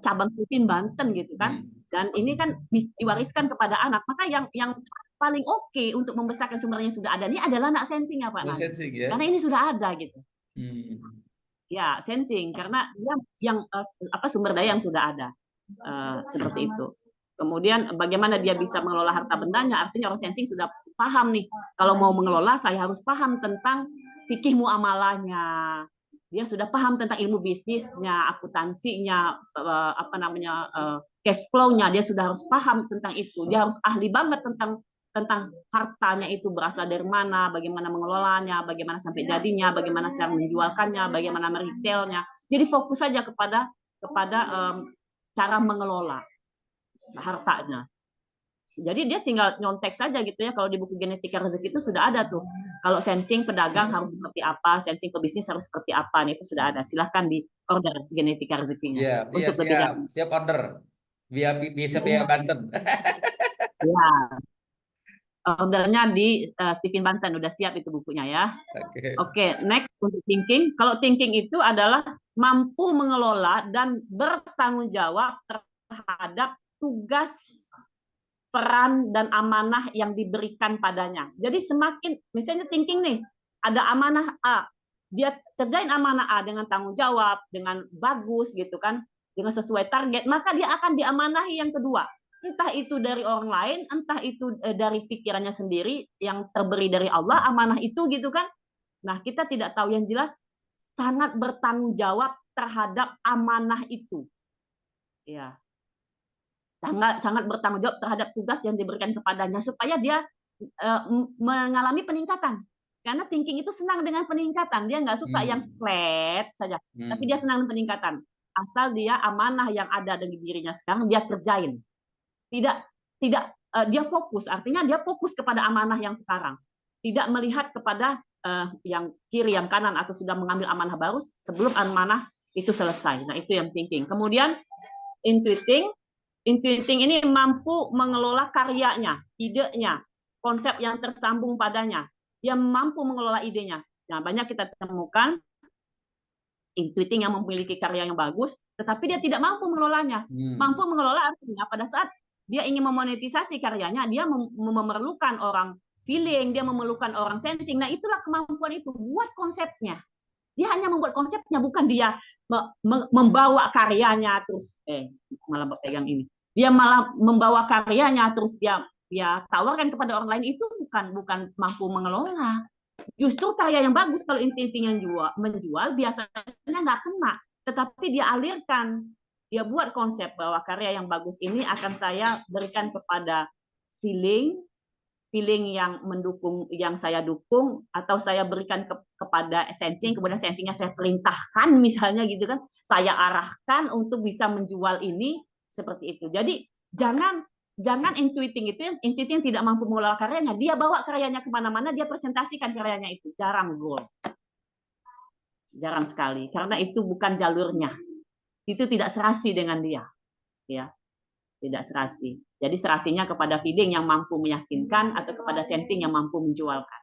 cabang Tipin Banten gitu kan, dan ini kan diwariskan kepada anak, maka yang paling oke untuk membesarkan sumbernya sudah ada ini adalah anak sensing ya Pak Nazar, karena ini sudah ada gitu. Ya, sensing, karena dia yang sumber daya yang sudah ada, seperti itu. Kemudian bagaimana dia bisa mengelola harta bendanya, artinya orang sensing sudah paham nih, kalau mau mengelola saya harus paham tentang fikih muamalahnya, dia sudah paham tentang ilmu bisnisnya, akuntansinya, cash flow-nya, dia sudah harus paham tentang itu, dia harus ahli banget tentang hartanya itu berasal dari mana, bagaimana mengelolanya, bagaimana sampai jadinya, bagaimana cara menjualkannya, bagaimana meretailnya. Jadi fokus saja kepada cara mengelola hartanya. Jadi dia tinggal nyontek saja gitu ya. Kalau di buku genetika rezeki itu sudah ada tuh. Kalau sensing pedagang harus seperti apa, sensing pebisnis harus seperti apa, itu sudah ada. Silahkan di order genetika rezekinya. Iya, untuk siap order. Bisa via Banten. Ya. Ordernya di Stephen Banten, udah siap itu bukunya ya. Oke, next untuk thinking. Kalau thinking itu adalah mampu mengelola dan bertanggung jawab terhadap tugas, peran, dan amanah yang diberikan padanya. Jadi semakin, misalnya thinking nih, ada amanah A, dia kerjain amanah A dengan tanggung jawab, dengan bagus gitu kan, dengan sesuai target, maka dia akan diamanahi yang kedua. Entah itu dari orang lain, entah itu dari pikirannya sendiri yang terberi dari Allah, amanah itu gitu kan. Nah, kita tidak tahu, yang jelas sangat bertanggung jawab terhadap amanah itu. Ya. Sangat bertanggung jawab terhadap tugas yang diberikan kepadanya supaya dia mengalami peningkatan. Karena thinking itu senang dengan peningkatan, dia nggak suka yang flat saja, tapi dia senang dengan peningkatan. Asal dia amanah yang ada di dirinya sekarang dia kerjain. Tidak dia fokus, artinya dia fokus kepada amanah yang sekarang, tidak melihat kepada yang kiri, yang kanan, atau sudah mengambil amanah baru sebelum amanah itu selesai. Nah, itu yang thinking. Kemudian intuiting ini mampu mengelola karyanya, idenya, konsep yang tersambung padanya. Dia mampu mengelola idenya. Nah, banyak kita temukan intuiting yang memiliki karya yang bagus, tetapi dia tidak mampu mengelolanya. Mampu mengelola artinya pada saat dia ingin memonetisasi karyanya, dia memerlukan orang feeling, dia memerlukan orang sensing. Nah, itulah kemampuan itu, buat konsepnya. Dia hanya membuat konsepnya, bukan dia membawa karyanya terus malah pegang ini. Dia malah membawa karyanya terus dia tawarkan kepada orang lain, itu bukan mampu mengelola. Justru karya yang bagus kalau inti-intinya menjual biasanya nggak kena, tetapi dia alirkan, dia buat konsep bahwa karya yang bagus ini akan saya berikan kepada feeling yang mendukung, yang saya dukung, atau saya berikan kepada sensing, kemudian sensingnya saya perintahkan misalnya gitu kan, saya arahkan untuk bisa menjual ini seperti itu. Jadi jangan intuiting yang tidak mampu mengelola karyanya, dia bawa karyanya kemana-mana, dia presentasikan karyanya itu, jarang goal, jarang sekali, karena itu bukan jalurnya, itu tidak serasi dengan dia, ya. Tidak serasi. Jadi serasinya kepada feeling yang mampu meyakinkan atau kepada sensing yang mampu menjualkan.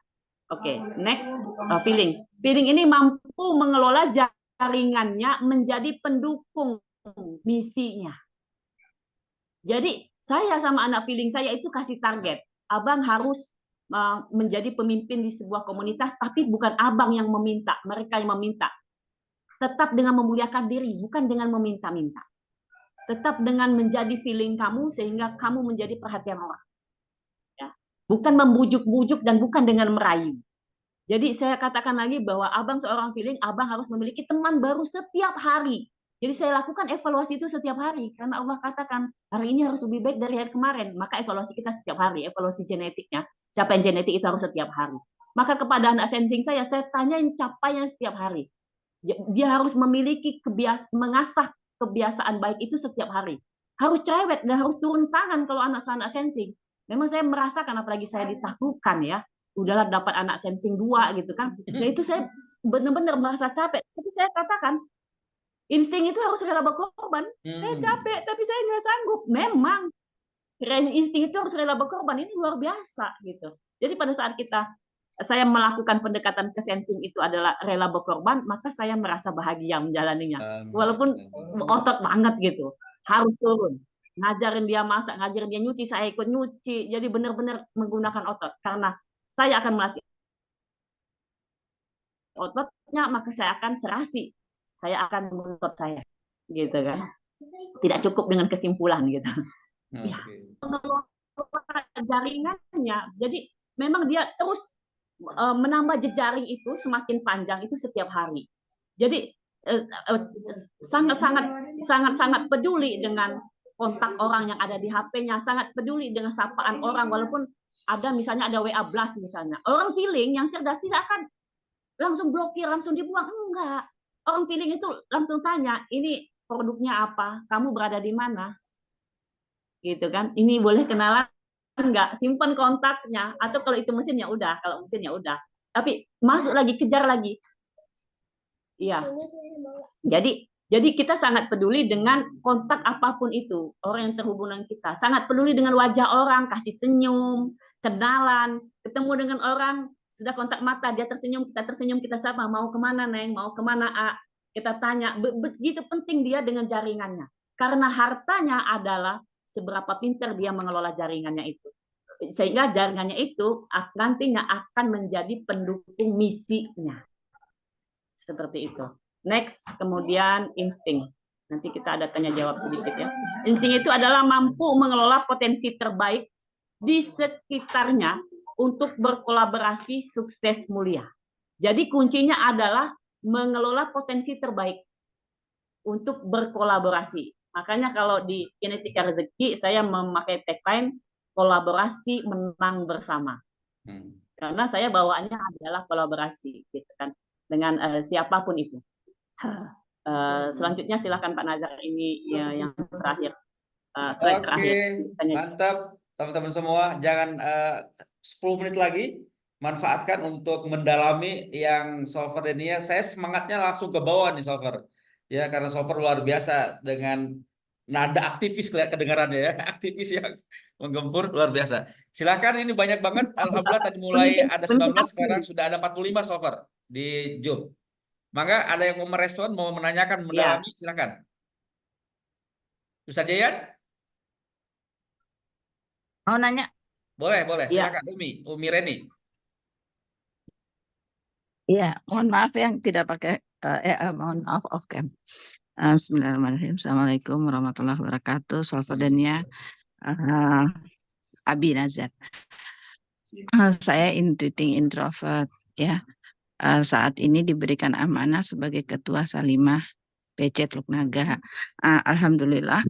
Oke, next feeling. Feeling ini mampu mengelola jaringannya menjadi pendukung misinya. Jadi saya sama anak feeling saya itu kasih target. Abang harus menjadi pemimpin di sebuah komunitas, tapi bukan abang yang meminta, mereka yang meminta. Tetap dengan memuliakan diri, bukan dengan meminta-minta. Tetap dengan menjadi feeling kamu sehingga kamu menjadi perhatian orang. Ya. Bukan membujuk-bujuk dan bukan dengan merayu. Jadi saya katakan lagi bahwa abang seorang feeling, abang harus memiliki teman baru setiap hari. Jadi saya lakukan evaluasi itu setiap hari. Karena Allah katakan, hari ini harus lebih baik dari hari kemarin. Maka evaluasi kita setiap hari, evaluasi genetiknya. Capaian genetik itu harus setiap hari. Maka kepada anak sensing saya tanyain capaian setiap hari. Dia harus memiliki mengasah kebiasaan baik itu setiap hari. Harus cerewet dan harus turun tangan kalau anak-anak sensing. Memang saya merasakan, apalagi saya ditaklukkan ya. Udahlah dapat anak sensing 2 gitu kan. Nah itu saya benar-benar merasa capek. Tapi saya katakan, insting itu harus rela berkorban. Saya capek, tapi saya nggak sanggup. Memang insting itu harus rela berkorban. Ini luar biasa gitu. Jadi pada saat saya melakukan pendekatan ke sensing itu adalah rela berkorban, maka saya merasa bahagia menjalaninya. Walaupun otot banget gitu, harus turun. Ngajarin dia masak, ngajarin dia nyuci, saya ikut nyuci. Jadi benar-benar menggunakan otot. Karena saya akan melatih ototnya, maka saya akan serasi. Saya akan menuntut saya. Gitu kan. Tidak cukup dengan kesimpulan gitu. Ya. Jaringannya, jadi memang dia terus menambah jejaring itu semakin panjang itu setiap hari. Jadi sangat peduli dengan kontak orang yang ada di HP-nya, sangat peduli dengan sapaan orang, walaupun ada misalnya ada WA blast misalnya. Orang feeling yang cerdas tidak akan langsung blokir, langsung dibuang, enggak. Orang feeling itu langsung tanya, ini produknya apa? Kamu berada di mana? Gitu kan? Ini boleh kenalan enggak, simpan kontaknya, atau kalau itu mesin ya udah, kalau mesin ya udah, tapi masuk lagi, kejar lagi. Iya. Jadi kita sangat peduli dengan kontak apapun itu, orang yang terhubung dengan kita, sangat peduli dengan wajah orang, kasih senyum, kenalan, ketemu dengan orang, sudah kontak mata, dia tersenyum, kita sapa, mau kemana Neng, mau kemana A, kita tanya, begitu penting dia dengan jaringannya, karena hartanya adalah seberapa pintar dia mengelola jaringannya itu. Sehingga jaringannya itu nantinya akan menjadi pendukung misinya. Seperti itu. Next, kemudian insting. Nanti kita ada tanya jawab sedikit ya. Insting itu adalah mampu mengelola potensi terbaik di sekitarnya untuk berkolaborasi sukses mulia. Jadi kuncinya adalah mengelola potensi terbaik untuk berkolaborasi. Makanya kalau di Genetika Rezeki saya memakai tagline kolaborasi menang bersama. Karena saya bawaannya adalah kolaborasi gitu kan dengan siapapun itu. Selanjutnya silakan Pak Nazar, ini ya, yang terakhir. Oke, terakhir. Mantap teman-teman semua. Jangan 10 menit lagi manfaatkan untuk mendalami yang Solverdenia. Saya semangatnya langsung ke bawah nih Solver. Ya karena Solver luar biasa dengan nada aktivis kedengarannya ya, aktivis yang menggempur luar biasa. Silakan, ini banyak banget. Alhamdulillah tadi mulai ada 19, sekarang sudah ada 45 Solver di Zoom. Maka ada yang mau merespon, mau menanyakan, mendalami, ya. Silakan. Ustaz Jayan? Mau nanya? Boleh. Silakan, ya. Umi Reni. Iya, mohon maaf yang tidak pakai mohon maaf off cam. Bismillahirrahmanirrahim. Assalamualaikum warahmatullahi wabarakatuh. Solverdenia, Abi Nazar. Saya intuiting introvert. ya. Saat ini diberikan amanah sebagai Ketua Salimah PC Teluk Naga. Alhamdulillah,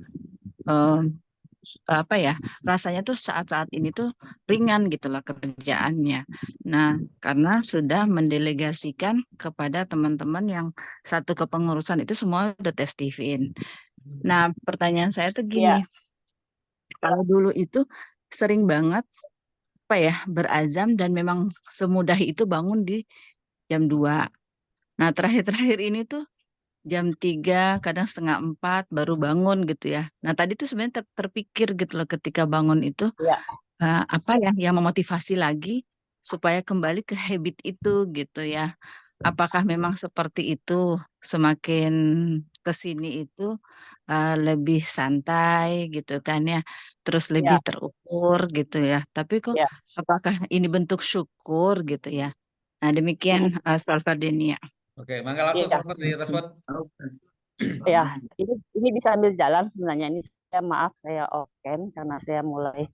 apa ya, rasanya tuh saat-saat ini tuh ringan gitu loh kerjaannya. Nah, karena sudah mendelegasikan kepada teman-teman yang satu kepengurusan itu semua udah tes TV-in. Nah, pertanyaan saya tuh Iya, gini, kalau dulu itu sering banget apa ya berazam dan memang semudah itu bangun di jam 2. Nah, terakhir-terakhir ini tuh jam 3, kadang setengah 4 baru bangun gitu ya. Nah, tadi tuh sebenarnya terpikir gitu loh ketika bangun itu iya, apa ya yang memotivasi lagi supaya kembali ke habit itu gitu ya. Apakah memang seperti itu semakin ke sini itu lebih santai gitu kan ya, terus iya, lebih terukur gitu ya. Tapi kok iya. apakah ini bentuk syukur gitu ya? Nah, demikian Mm-mm. Salvadenia. Oke, mangga langsung Iya, Salver direspon. iya. Ini bisa ambil jalan sebenarnya. Ini saya maaf saya off cam karena saya mulai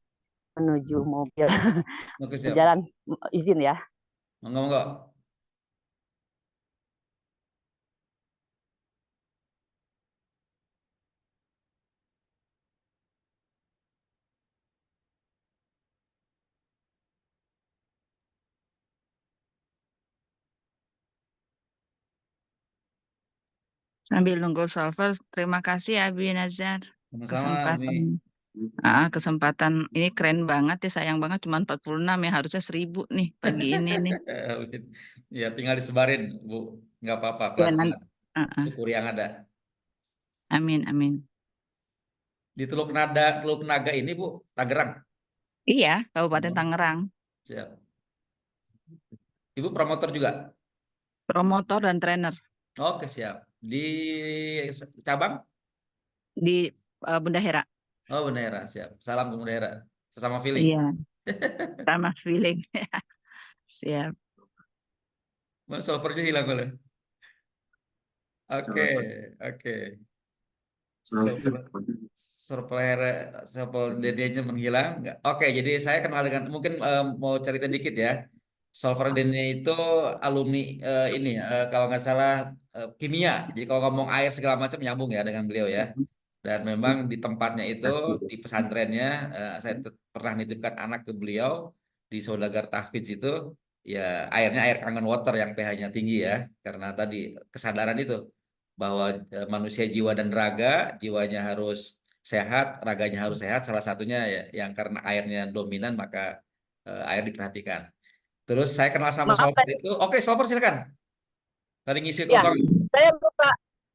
menuju mobil Oke, siap. jalan, izin ya. Monggo, monggo. Sambil nunggu solver, terima kasih Abi Nazar Sama-sama, Umi. kesempatan. Kesempatan ini keren banget ya, sayang banget cuma 46 ya, harusnya 1000 nih pagi ini nih. Ya, tinggal disebarin, Bu. Nggak apa-apa, Ya, pelan-pelan. uh-uh. Syukur yang ada. Amin, amin. Di Teluk Naga ini, Bu, Tangerang. Iya, Kabupaten Oh, Tangerang. siap. Ibu promotor juga? Promotor dan trainer Oke, siap. Di cabang? di Bunda Hera. Oh, Bunda Hera, siap. Salam ke Bunda Hera. Sesama feeling. Iya, sama feeling. Siap. Mas solvernya hilang oleh. Oke, oke. Solver, solver, solver DD-nya menghilang. Nggak? Oke, jadi saya kenal dengan, mungkin mau cerita dikit ya. Solver DD itu alumni ini, kalau nggak salah kimia. Jadi kalau ngomong air segala macam nyambung ya dengan beliau ya. Dan memang di tempatnya itu, di pesantrennya, saya pernah nitipkan anak ke beliau di Saudagar Tahfidz itu, ya airnya air kangen water yang pH-nya tinggi ya, karena tadi kesadaran itu bahwa manusia jiwa dan raga, jiwanya harus sehat, raganya harus sehat. Salah satunya ya, yang karena airnya dominan maka air diperhatikan. Terus saya kenal sama Maaf, Solver itu, oke Solver silakan. Tadi ngisi ya, kosong. saya lupa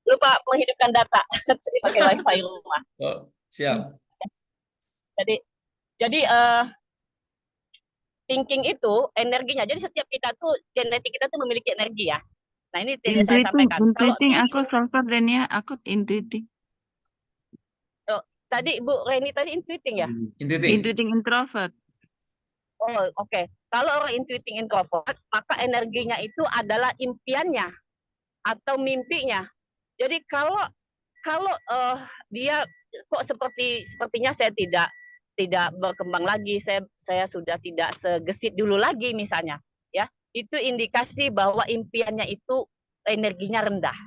lupa menghidupkan data pakai wifi rumah. Oh, siap. Jadi jadi thinking itu energinya. Jadi setiap kita tuh genetik kita tuh memiliki energi ya. Nah ini tidak saya Intuiting, sampaikan. Kalau intuiting aku thinking, solver dan ya aku intuiting. tadi Bu Reni tadi intuiting ya. Intiting. Intuiting introvert. Oh oke. Kalau orang intuiting introvert, maka energinya itu adalah impiannya atau mimpinya. Jadi kalau kalau dia kok sepertinya saya tidak berkembang lagi, saya sudah tidak segesit dulu lagi misalnya, ya itu indikasi bahwa impiannya itu energinya rendah,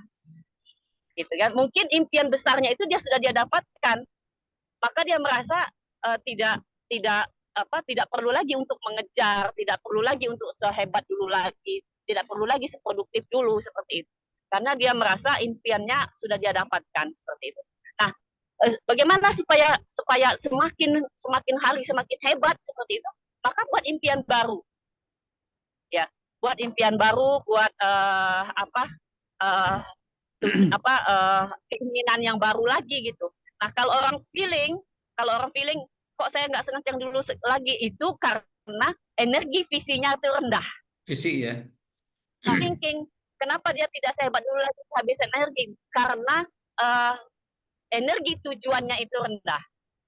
gitu kan? Mungkin impian besarnya itu dia dapatkan, maka dia merasa tidak tidak tidak perlu lagi untuk mengejar, tidak perlu lagi untuk sehebat dulu lagi, tidak perlu lagi seproduktif dulu seperti itu, karena dia merasa impiannya sudah dia dapatkan seperti itu. Nah, bagaimana supaya supaya semakin semakin hari semakin hebat seperti itu? Maka buat impian baru, ya, buat impian baru, buat uh, keinginan yang baru lagi gitu. Nah kalau orang feeling kok saya nggak sekencang dulu lagi itu karena energi visinya itu rendah. Fisik ya. Nah, thinking kenapa dia tidak sehebat dulu lagi habis energi karena uh, energi tujuannya itu rendah,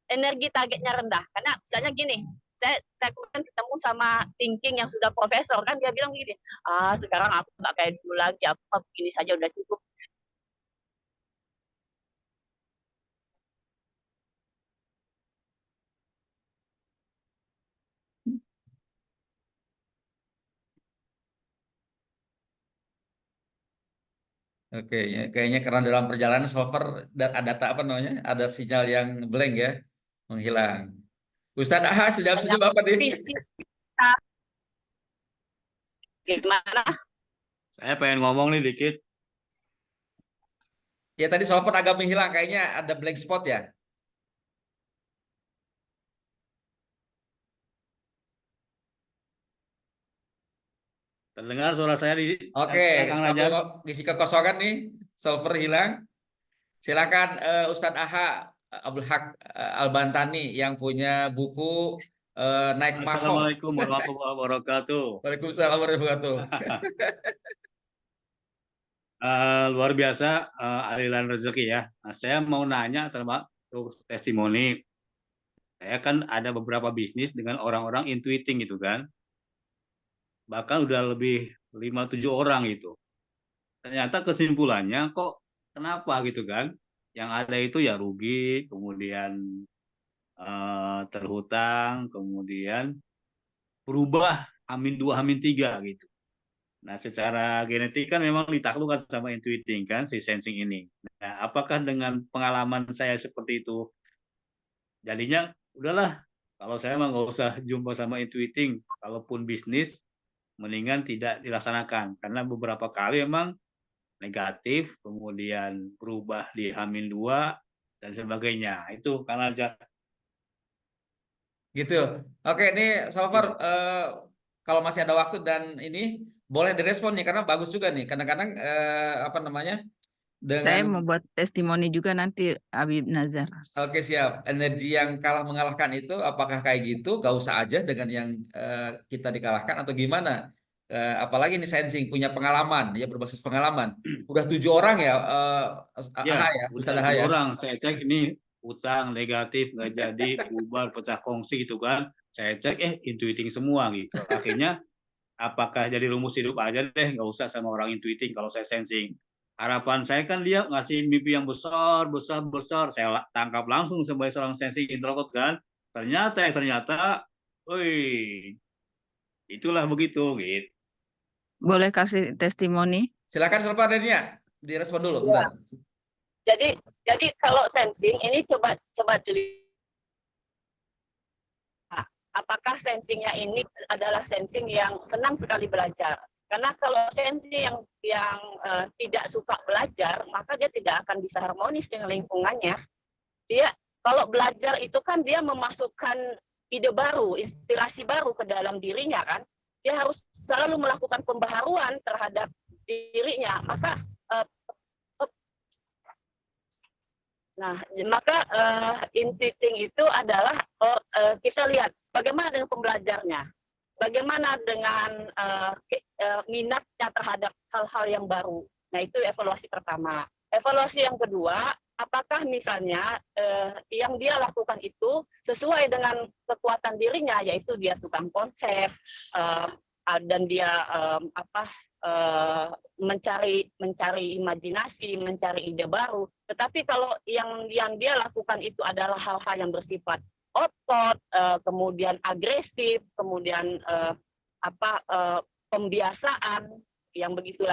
energi targetnya rendah. Karena misalnya gini, saya kemudian ketemu sama thinking yang sudah profesor kan dia bilang gini, sekarang aku nggak kayak dulu lagi, aku begini saja udah cukup. Oke, ya, kayaknya karena dalam perjalanan solver data apa namanya? Ada sinyal yang blank ya, menghilang. Ustadz Aha, sejam-sejam Banyak apa nih? visi gimana? Saya pengen ngomong nih dikit. Ya tadi solver agak menghilang, kayaknya ada blank spot ya. Terdengar suara saya di Oke, Kang sambil Rajan? ngisi kekosongan nih, solver hilang. Silakan Ustadz Aha Abdul Haq Al-Bantani yang punya buku Naik Makom. Assalamualaikum warahmatullahi wabarakatuh. Waalaikumsalam warahmatullahi wabarakatuh. Luar biasa aliran rezeki ya. Nah, saya mau nanya sama testimoni. Saya kan ada beberapa bisnis dengan orang-orang intuiting gitu kan. Bahkan udah lebih 5-7 orang gitu. Ternyata kesimpulannya kok kenapa gitu kan? Yang ada itu ya rugi, kemudian terhutang, kemudian berubah H-2 H-3 gitu. Nah, secara genetik kan memang ditaklukkan sama intuiting kan si sensing ini. Nah, apakah dengan pengalaman saya seperti itu, jadinya udahlah, kalau saya mah nggak usah jumpa sama intuiting, kalaupun bisnis mendingan tidak dilaksanakan karena beberapa kali memang negatif, kemudian berubah di H-2 dan sebagainya. Itu karena Gitu. Oke, ini Salvar, kalau masih ada waktu dan ini boleh direspon nih karena bagus juga nih. Kadang-kadang apa namanya dengan Saya mau buat testimoni juga nanti, Habib Nazar. oke siap energi yang kalah mengalahkan itu apakah kayak gitu? Gak usah aja dengan yang kita dikalahkan atau gimana? Apalagi ini sensing punya pengalaman ya berbasis pengalaman. Udah 7 orang ya, ya, Aha ya, udah Ustadz Aha 7 ya. orang. Saya cek ini utang negatif, nggak jadi, bubar, pecah kongsi gitu kan. Saya cek, intuiting semua gitu. Akhirnya, apakah jadi rumus hidup aja deh, nggak usah sama orang intuiting kalau saya sensing. Harapan saya kan dia ngasih mimpi yang besar, besar, besar. Saya tangkap langsung sebagai seorang sensing introvert kan. Ternyata, wih, itulah begitu gitu. Boleh kasih testimoni? Silakan Salvar Denia, direspon dulu Ya. bentar. Jadi kalau sensing ini coba dilihat apakah sensingnya ini adalah sensing yang senang sekali belajar. Karena kalau sensing yang tidak suka belajar, maka dia tidak akan bisa harmonis dengan lingkungannya. Dia kalau belajar itu kan dia memasukkan ide baru, inspirasi baru ke dalam dirinya kan. Dia harus selalu melakukan pembaharuan terhadap dirinya. Maka intuiting itu adalah kita lihat bagaimana dengan pembelajarnya, bagaimana dengan minatnya terhadap hal-hal yang baru. Nah, itu evaluasi pertama. Evaluasi yang kedua, apakah misalnya yang dia lakukan itu sesuai dengan kekuatan dirinya, yaitu dia tukang konsep dan dia mencari imajinasi, mencari ide baru. Tetapi kalau yang dia lakukan itu adalah hal-hal yang bersifat otot, kemudian agresif, kemudian pembiasaan yang begitu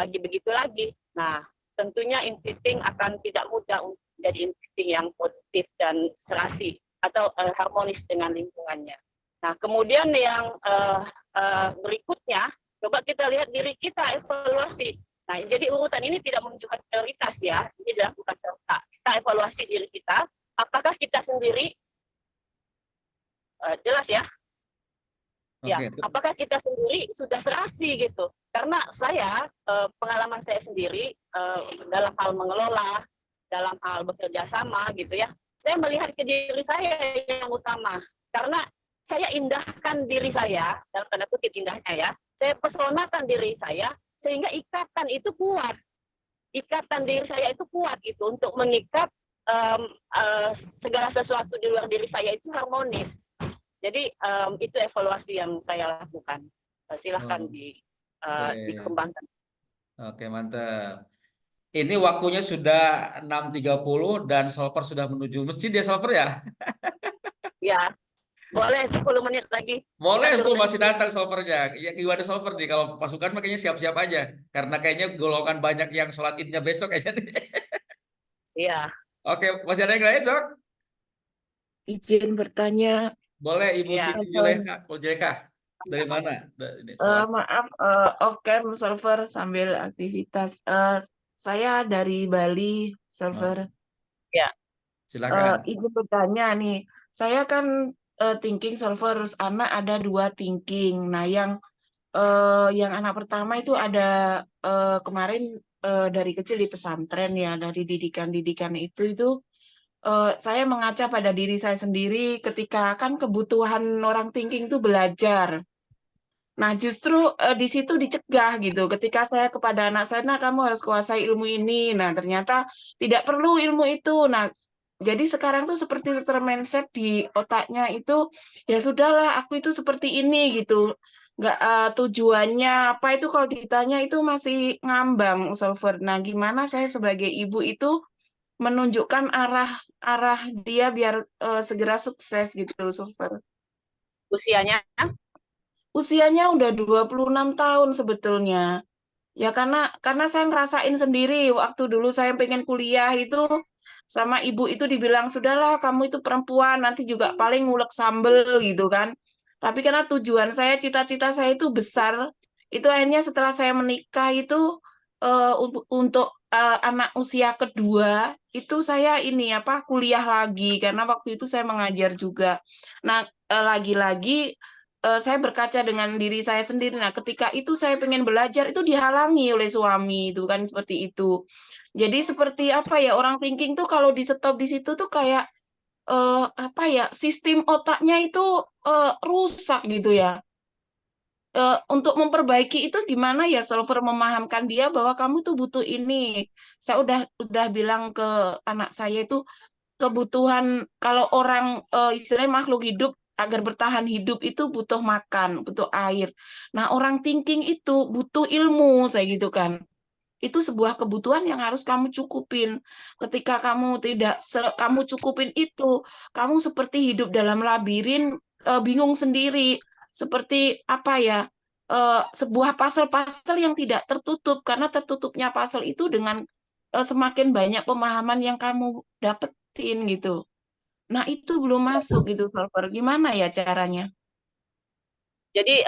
lagi. Nah, tentunya intuiting akan tidak mudah untuk menjadi intuiting yang positif dan serasi atau harmonis dengan lingkungannya. Nah, kemudian yang berikutnya, coba kita lihat diri kita, evaluasi. Nah, jadi urutan ini tidak menunjukkan prioritas ya, ini dilakukan serta. Kita evaluasi diri kita, apakah kita sendiri, jelas ya? Ya, apakah kita sendiri sudah serasi gitu? Karena saya, pengalaman saya sendiri dalam hal mengelola, dalam hal bekerja sama gitu ya, saya melihat ke diri saya yang utama. Karena saya indahkan diri saya, dalam tanda kutip indahnya ya, saya pesonakan diri saya, sehingga ikatan itu kuat. Ikatan diri saya itu kuat gitu, untuk mengikat segala sesuatu di luar diri saya itu harmonis. Jadi itu evaluasi yang saya lakukan. Silahkan dikembangkan. Oke, mantap. Ini waktunya sudah 6.30 dan Solver sudah menuju masjid ya, Solver ya? Ya, Boleh 10 menit lagi. Boleh, Kita Bu, suruh masih datang solvernya. Ya, gimana solver nih? Kalau pasukan makanya siap-siap aja. Karena kayaknya golongan banyak yang sholat idnya besok kayaknya nih. Iya. Oke, masih ada yang lain, Sok? Izin bertanya, Boleh, Ibu Iya. Siti Juleha. Juleha. Dari mana? Ini, maaf, off cam server sambil aktivitas. Saya dari Bali server. Ya. Silakan. Izin bertanya nih, saya kan thinking server, terus anak ada 2 thinking. Nah, yang anak pertama itu ada kemarin dari kecil di pesantren ya, dari didikan-didikan itu saya mengaca pada diri saya sendiri ketika kan kebutuhan orang thinking itu belajar. Nah, justru di situ dicegah gitu. Ketika saya kepada anak saya, nah kamu harus kuasai ilmu ini. Nah, ternyata tidak perlu ilmu itu. Nah, jadi sekarang tuh seperti termindset di otaknya itu, ya sudahlah, aku itu seperti ini gitu. Nggak tujuannya apa itu kalau ditanya itu masih ngambang, Solver. Nah, gimana saya sebagai ibu itu menunjukkan arah dia biar segera sukses gitu, Solver. Usianya? Usianya udah 26 tahun sebetulnya. Ya karena saya ngerasain sendiri waktu dulu saya pengen kuliah itu sama ibu itu dibilang sudahlah kamu itu perempuan nanti juga paling ngulek sambel gitu kan. Tapi karena tujuan saya cita-cita saya itu besar, itu akhirnya setelah saya menikah itu untuk anak usia kedua itu saya ini apa kuliah lagi karena waktu itu saya mengajar juga. Nah, lagi-lagi saya berkaca dengan diri saya sendiri. Nah, ketika itu saya pengen belajar itu dihalangi oleh suami itu kan seperti itu. Jadi seperti apa ya orang thinking tuh kalau di stop di situ tuh kayak apa ya sistem otaknya itu rusak gitu ya. Untuk memperbaiki itu gimana ya solver memahamkan dia bahwa kamu tuh butuh ini. Saya udah bilang ke anak saya itu kebutuhan kalau orang istilahnya makhluk hidup agar bertahan hidup itu butuh makan, butuh air. Nah, orang thinking itu butuh ilmu, saya gitu kan. Itu sebuah kebutuhan yang harus kamu cukupin. Ketika kamu tidak kamu cukupin itu, kamu seperti hidup dalam labirin, bingung sendiri. Seperti apa ya? Sebuah puzzle-puzzle yang tidak tertutup karena tertutupnya puzzle itu dengan semakin banyak pemahaman yang kamu dapetin gitu. Nah, itu belum masuk gitu, solver. Gimana ya caranya? Jadi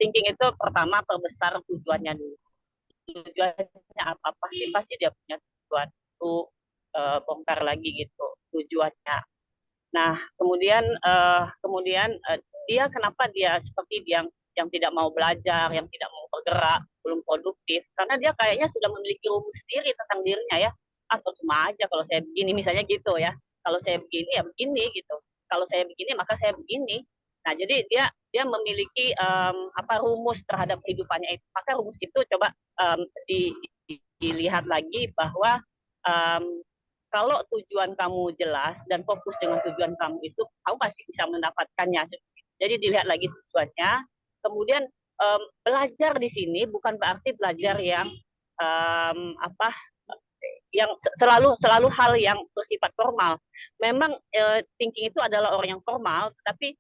thinking itu pertama perbesar tujuannya dulu. Tujuannya apa? Pasti dia punya tujuan. Itu bongkar lagi gitu tujuannya. Nah, kemudian dia kenapa dia seperti yang tidak mau belajar, yang tidak mau bergerak, belum produktif, karena dia kayaknya sudah memiliki rumus sendiri tentang dirinya ya. Atau cuma aja kalau saya begini misalnya gitu ya. Kalau saya begini ya begini gitu. Kalau saya begini maka saya begini. Nah, jadi dia memiliki rumus terhadap kehidupannya itu. Maka rumus itu coba dilihat lagi bahwa kalau tujuan kamu jelas dan fokus dengan tujuan kamu itu, kamu pasti bisa mendapatkannya. Jadi dilihat lagi tujuannya. Kemudian belajar di sini bukan berarti belajar yang yang selalu hal yang bersifat formal. Memang thinking itu adalah orang yang formal, tapi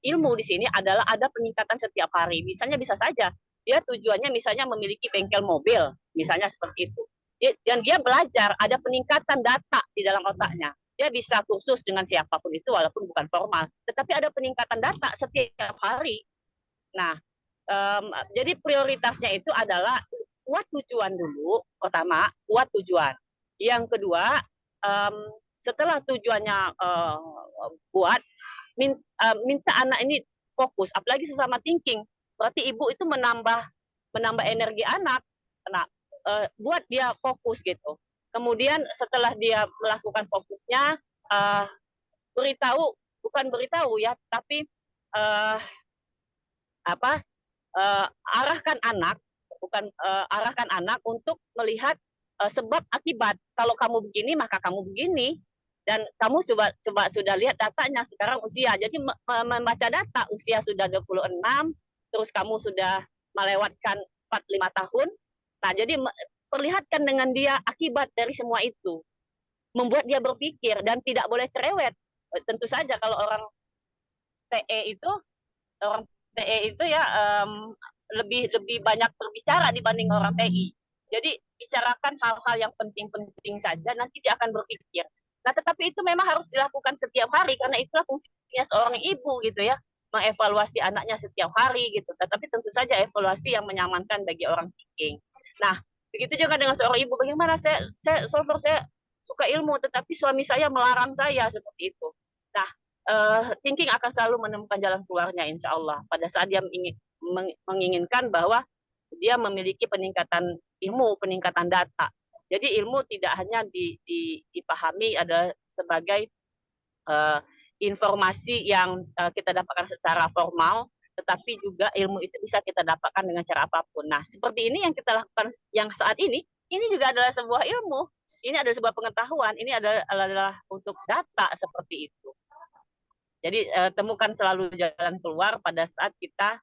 ilmu di sini adalah ada peningkatan setiap hari. Misalnya bisa saja dia tujuannya misalnya memiliki bengkel mobil, misalnya seperti itu. Dan dia belajar ada peningkatan data di dalam otaknya. Dia bisa kursus dengan siapapun itu walaupun bukan formal, tetapi ada peningkatan data setiap hari. Nah, jadi prioritasnya itu adalah buat tujuan dulu, pertama buat tujuan. Yang kedua, setelah tujuannya buat, minta anak ini fokus, apalagi sesama thinking. Berarti ibu itu menambah energi anak, buat dia fokus gitu. Kemudian setelah dia melakukan fokusnya, bukan beritahu ya, tapi arahkan anak untuk melihat sebab akibat. Kalau kamu begini maka kamu begini. Dan kamu coba sudah lihat datanya sekarang usia. Jadi membaca data usia sudah 26, terus kamu sudah melewatkan 45 tahun. Nah, jadi perlihatkan dengan dia akibat dari semua itu. Membuat dia berpikir dan tidak boleh cerewet. Tentu saja kalau orang TE itu orang TE itu ya lebih banyak berbicara dibanding orang TI. Jadi bicarakan hal-hal yang penting-penting saja, nanti dia akan berpikir. Nah, tetapi itu memang harus dilakukan setiap hari karena itulah fungsinya seorang ibu gitu ya, mengevaluasi anaknya setiap hari gitu. Tetapi tentu saja evaluasi yang menyamankan bagi orang thinking. Nah, begitu juga dengan seorang ibu, bagaimana saya suka ilmu, tetapi suami saya melarang saya seperti itu. Nah, thinking akan selalu menemukan jalan keluarnya, insya Allah. Pada saat dia menginginkan bahwa dia memiliki peningkatan ilmu, peningkatan data. Jadi ilmu tidak hanya dipahami ada sebagai informasi yang kita dapatkan secara formal, tetapi juga ilmu itu bisa kita dapatkan dengan cara apapun. Nah, seperti ini yang kita lakukan yang saat ini juga adalah sebuah ilmu. Ini adalah sebuah pengetahuan, ini adalah untuk data seperti itu. Jadi temukan selalu jalan keluar pada saat kita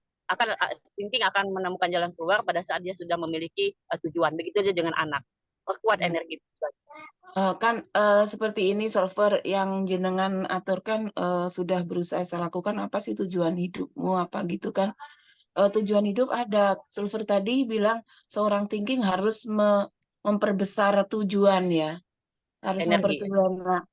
thinking akan menemukan jalan keluar pada saat dia sudah memiliki tujuan. Begitu aja dengan anak. Perkuat energi. Kan seperti ini solver yang jenengan aturkan sudah berusaha saya lakukan, apa sih tujuan hidupmu apa gitu kan. Tujuan hidup ada. Solver tadi bilang seorang thinking harus memperbesar tujuan ya. Harus mempertujuan. Nah,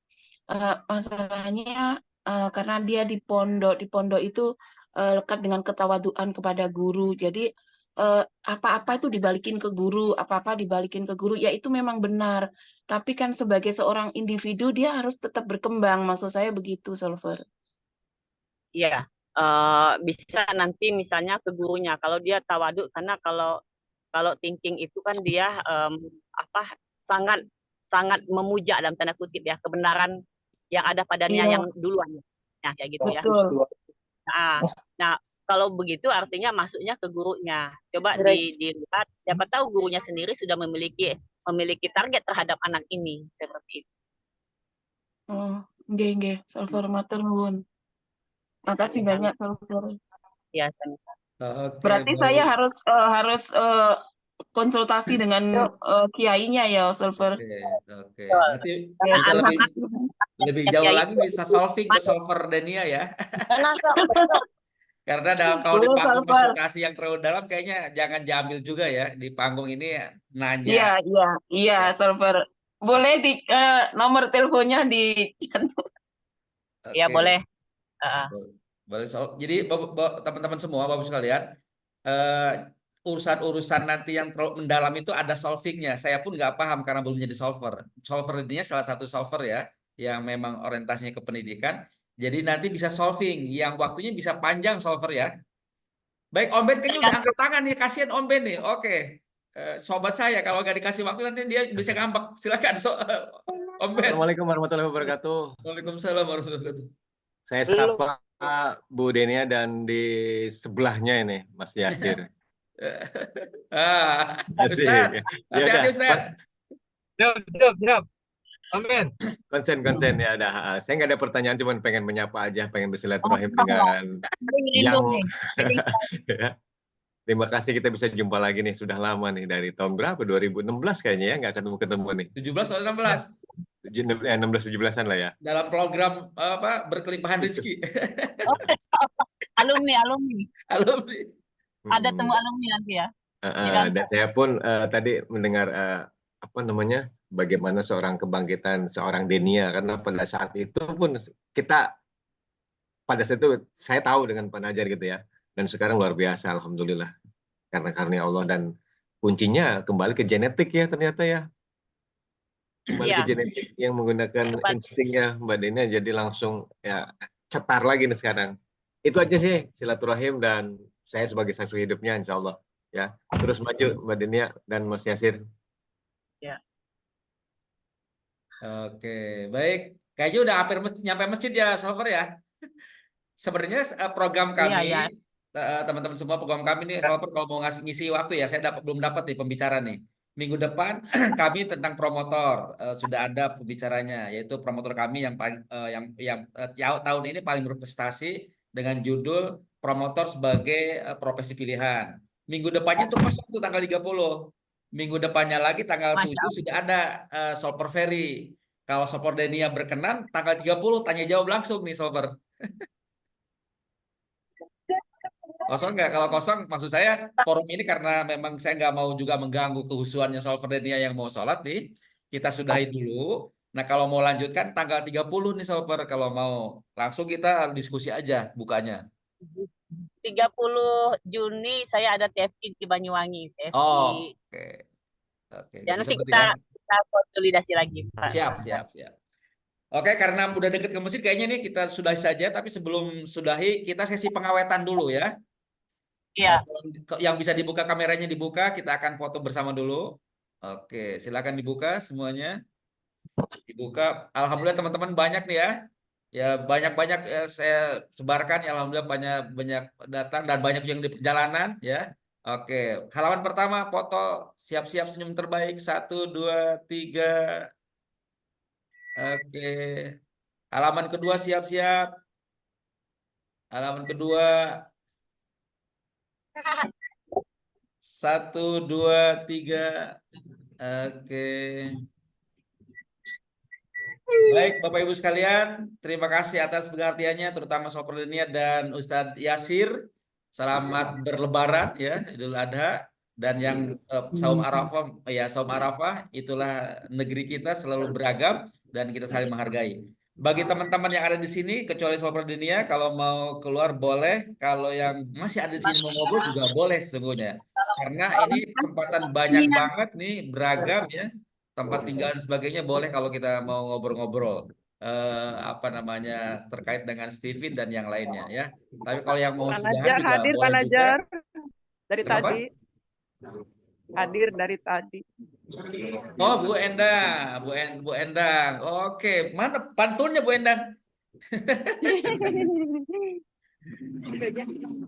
masalahnya karena dia di pondok itu lekat dengan ketawaduan kepada guru. Jadi apa-apa itu dibalikin ke guru, apa-apa dibalikin ke guru, ya itu memang benar. Tapi kan sebagai seorang individu dia harus tetap berkembang, maksud saya begitu, Solver. Iya, bisa nanti misalnya ke gurunya, kalau dia tawadu, karena kalau thinking itu kan dia sangat memuja dalam tanda kutip ya, kebenaran yang ada padanya yang duluan. Nah, kayak gitu ya. Nah, kalau begitu artinya masuknya ke gurunya. Coba dilihat, siapa tahu gurunya sendiri sudah memiliki target terhadap anak ini seperti itu. Oh, nggih, Solver matur nuwun. Makasih banyak, Solver. Ya, sama-sama. Berarti saya harus konsultasi dengan kiainya ya, Solver. Oke. Nanti kita lebih jauh lagi bisa solving ke Solver Denia ya. Karena kalau di panggung konsultasi yang terlalu dalam kayaknya jangan diambil juga ya. Di panggung ini nanya. Iya, Solver. Boleh di nomor teleponnya di Iya, boleh. Boleh. Jadi teman-teman semua, Bapak sekalian, urusan-urusan nanti yang terlalu mendalam itu ada solvingnya. Saya pun nggak paham karena belum jadi solver. Solver ini salah satu solver ya, yang memang orientasinya ke pendidikan. Jadi nanti bisa solving, yang waktunya bisa panjang solver ya. Baik, Om Ben kayaknya udah angkat tangan nih, kasihan Om Ben nih. Oke, sobat saya kalau nggak dikasih waktu nanti dia bisa ngambek. Silakan, Om Ben. Assalamualaikum warahmatullahi wabarakatuh. Waalaikumsalam warahmatullahi wabarakatuh. Saya sapa Bu Denia dan di sebelahnya ini Mas Yasir. Ustaz, hati-hati Ustaz. Jawab. Amin. Konsen ya ada. Saya nggak ada pertanyaan, cuma pengen menyapa aja, pengen bersilaturahim dengan yang. Terima kasih kita bisa jumpa lagi nih, sudah lama nih dari tahun berapa? 2016 kayaknya ya, nggak ketemu nih. 17 atau 16? 16-17an lah ya. Dalam program berkelimpahan rezeki. Alumni. Ada temu alumni nanti ya. Dan saya pun tadi mendengar bagaimana seorang kebangkitan seorang Denia, karena pada saat itu pun pada saat itu saya tahu dengan Pak Najar gitu ya, dan sekarang luar biasa alhamdulillah karena karunia Allah, dan kuncinya kembali ke genetik ya ternyata ya. Kembali ke genetik yang menggunakan instingnya Mbak Denia, jadi langsung ya cetar lagi nih sekarang. Itu aja sih silaturahim, dan saya sebagai saksi hidupnya insya Allah ya. Terus maju Mbak Denia dan Mas Yasir. Ya. Oke, baik. Kayaknya udah hampir nyampe masjid ya, Solver ya. Sebenarnya program kami, teman-teman semua, program kami nih, Solver kalau mau ngisi waktu ya, saya belum dapat nih pembicara nih. Minggu depan kami tentang promotor, sudah ada pembicaranya, yaitu promotor kami yang tahun ini paling berprestasi dengan judul promotor sebagai profesi pilihan. Minggu depannya tuh pas waktu tanggal 30. Minggu depannya lagi tanggal 7 sudah ada Solver Ferry. Kalau Solver Denia berkenan tanggal 30 tanya jawab langsung nih Solver. Kosong nggak? Kalau kosong, maksud saya forum ini karena memang saya nggak mau juga mengganggu kehusuannya Solverdenia yang mau sholat nih. Kita sudahi dulu. Nah, kalau mau lanjutkan tanggal 30 nih Solver. Kalau mau langsung kita diskusi aja bukanya. 30 Juni saya ada TFI di Banyuwangi. TFI. Oh, oke. Oke, Ya, jadi nanti seperti kita ya. konsolidasi lagi, Pak. Siap. Oke, karena udah deket ke masjid, kayaknya nih kita sudahi saja. Tapi sebelum sudahi, kita sesi pengawetan dulu ya. Iya. Yang bisa dibuka kameranya dibuka, kita akan foto bersama dulu. Oke, silakan dibuka semuanya. Dibuka. Alhamdulillah teman-teman banyak nih ya. Ya banyak-banyak saya sebarkan. Ya, alhamdulillah banyak datang dan banyak yang di perjalanan ya. Oke, halaman pertama foto siap-siap senyum terbaik 1, 2, 3. Oke, halaman kedua siap-siap. Halaman kedua 1, 2, 3. Oke. Baik, Bapak Ibu sekalian, terima kasih atas pengertiannya, terutama Solverdenia dan Ustadz Yasir. Selamat berlebaran ya, Idul Adha. Dan yang Saum Arafah, ya Saum Arafah, itulah negeri kita selalu beragam dan kita saling menghargai. Bagi teman-teman yang ada di sini, kecuali Solverdenia, kalau mau keluar boleh. Kalau yang masih ada di sini mau ngobrol juga boleh sesungguhnya. Karena ini kesempatan banyak banget nih, beragam ya. Tempat tinggal dan sebagainya boleh kalau kita mau ngobrol-ngobrol apa namanya terkait dengan Steven dan yang lainnya ya. Tapi kalau yang mau sudahan juga hadir, boleh juga. Dari Kenapa? tadi. Hadir dari tadi. Oh, Bu Endang, Bu Endang. Oke, mana pantunnya Bu Endang?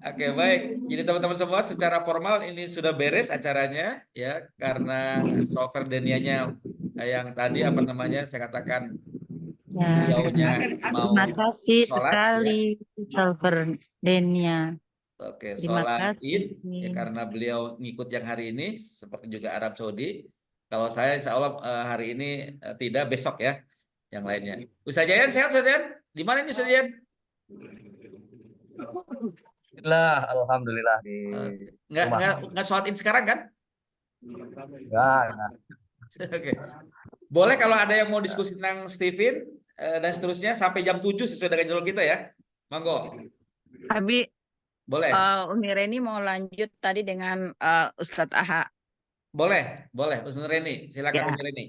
Oke, baik. Jadi teman-teman semua secara formal ini sudah beres acaranya ya karena Solverdenianya yang tadi apa namanya saya katakan beliaunya mau Terima kasih sholat sekali, ya. Solverdenia. Oke, Terima sholat kasih. Id ya karena beliau ngikut yang hari ini seperti juga Arab Saudi. Kalau saya insya Allah hari ini tidak besok ya yang lainnya. Ustaz Jayan sehat Ustaz Jayan? Di mana ini Ustaz Jayan? Alhamdulillah di Nggak sholat Id sekarang kan? enggak. Oke. Boleh kalau ada yang mau diskusi tentang Steven dan seterusnya sampai jam 7 sesuai dengan jadwal kita ya. Monggo. Abi, Boleh. Umi Reni mau lanjut tadi dengan Ustadz Aha. Boleh. Ustaz Reni, silakan Ya. Umi Reni.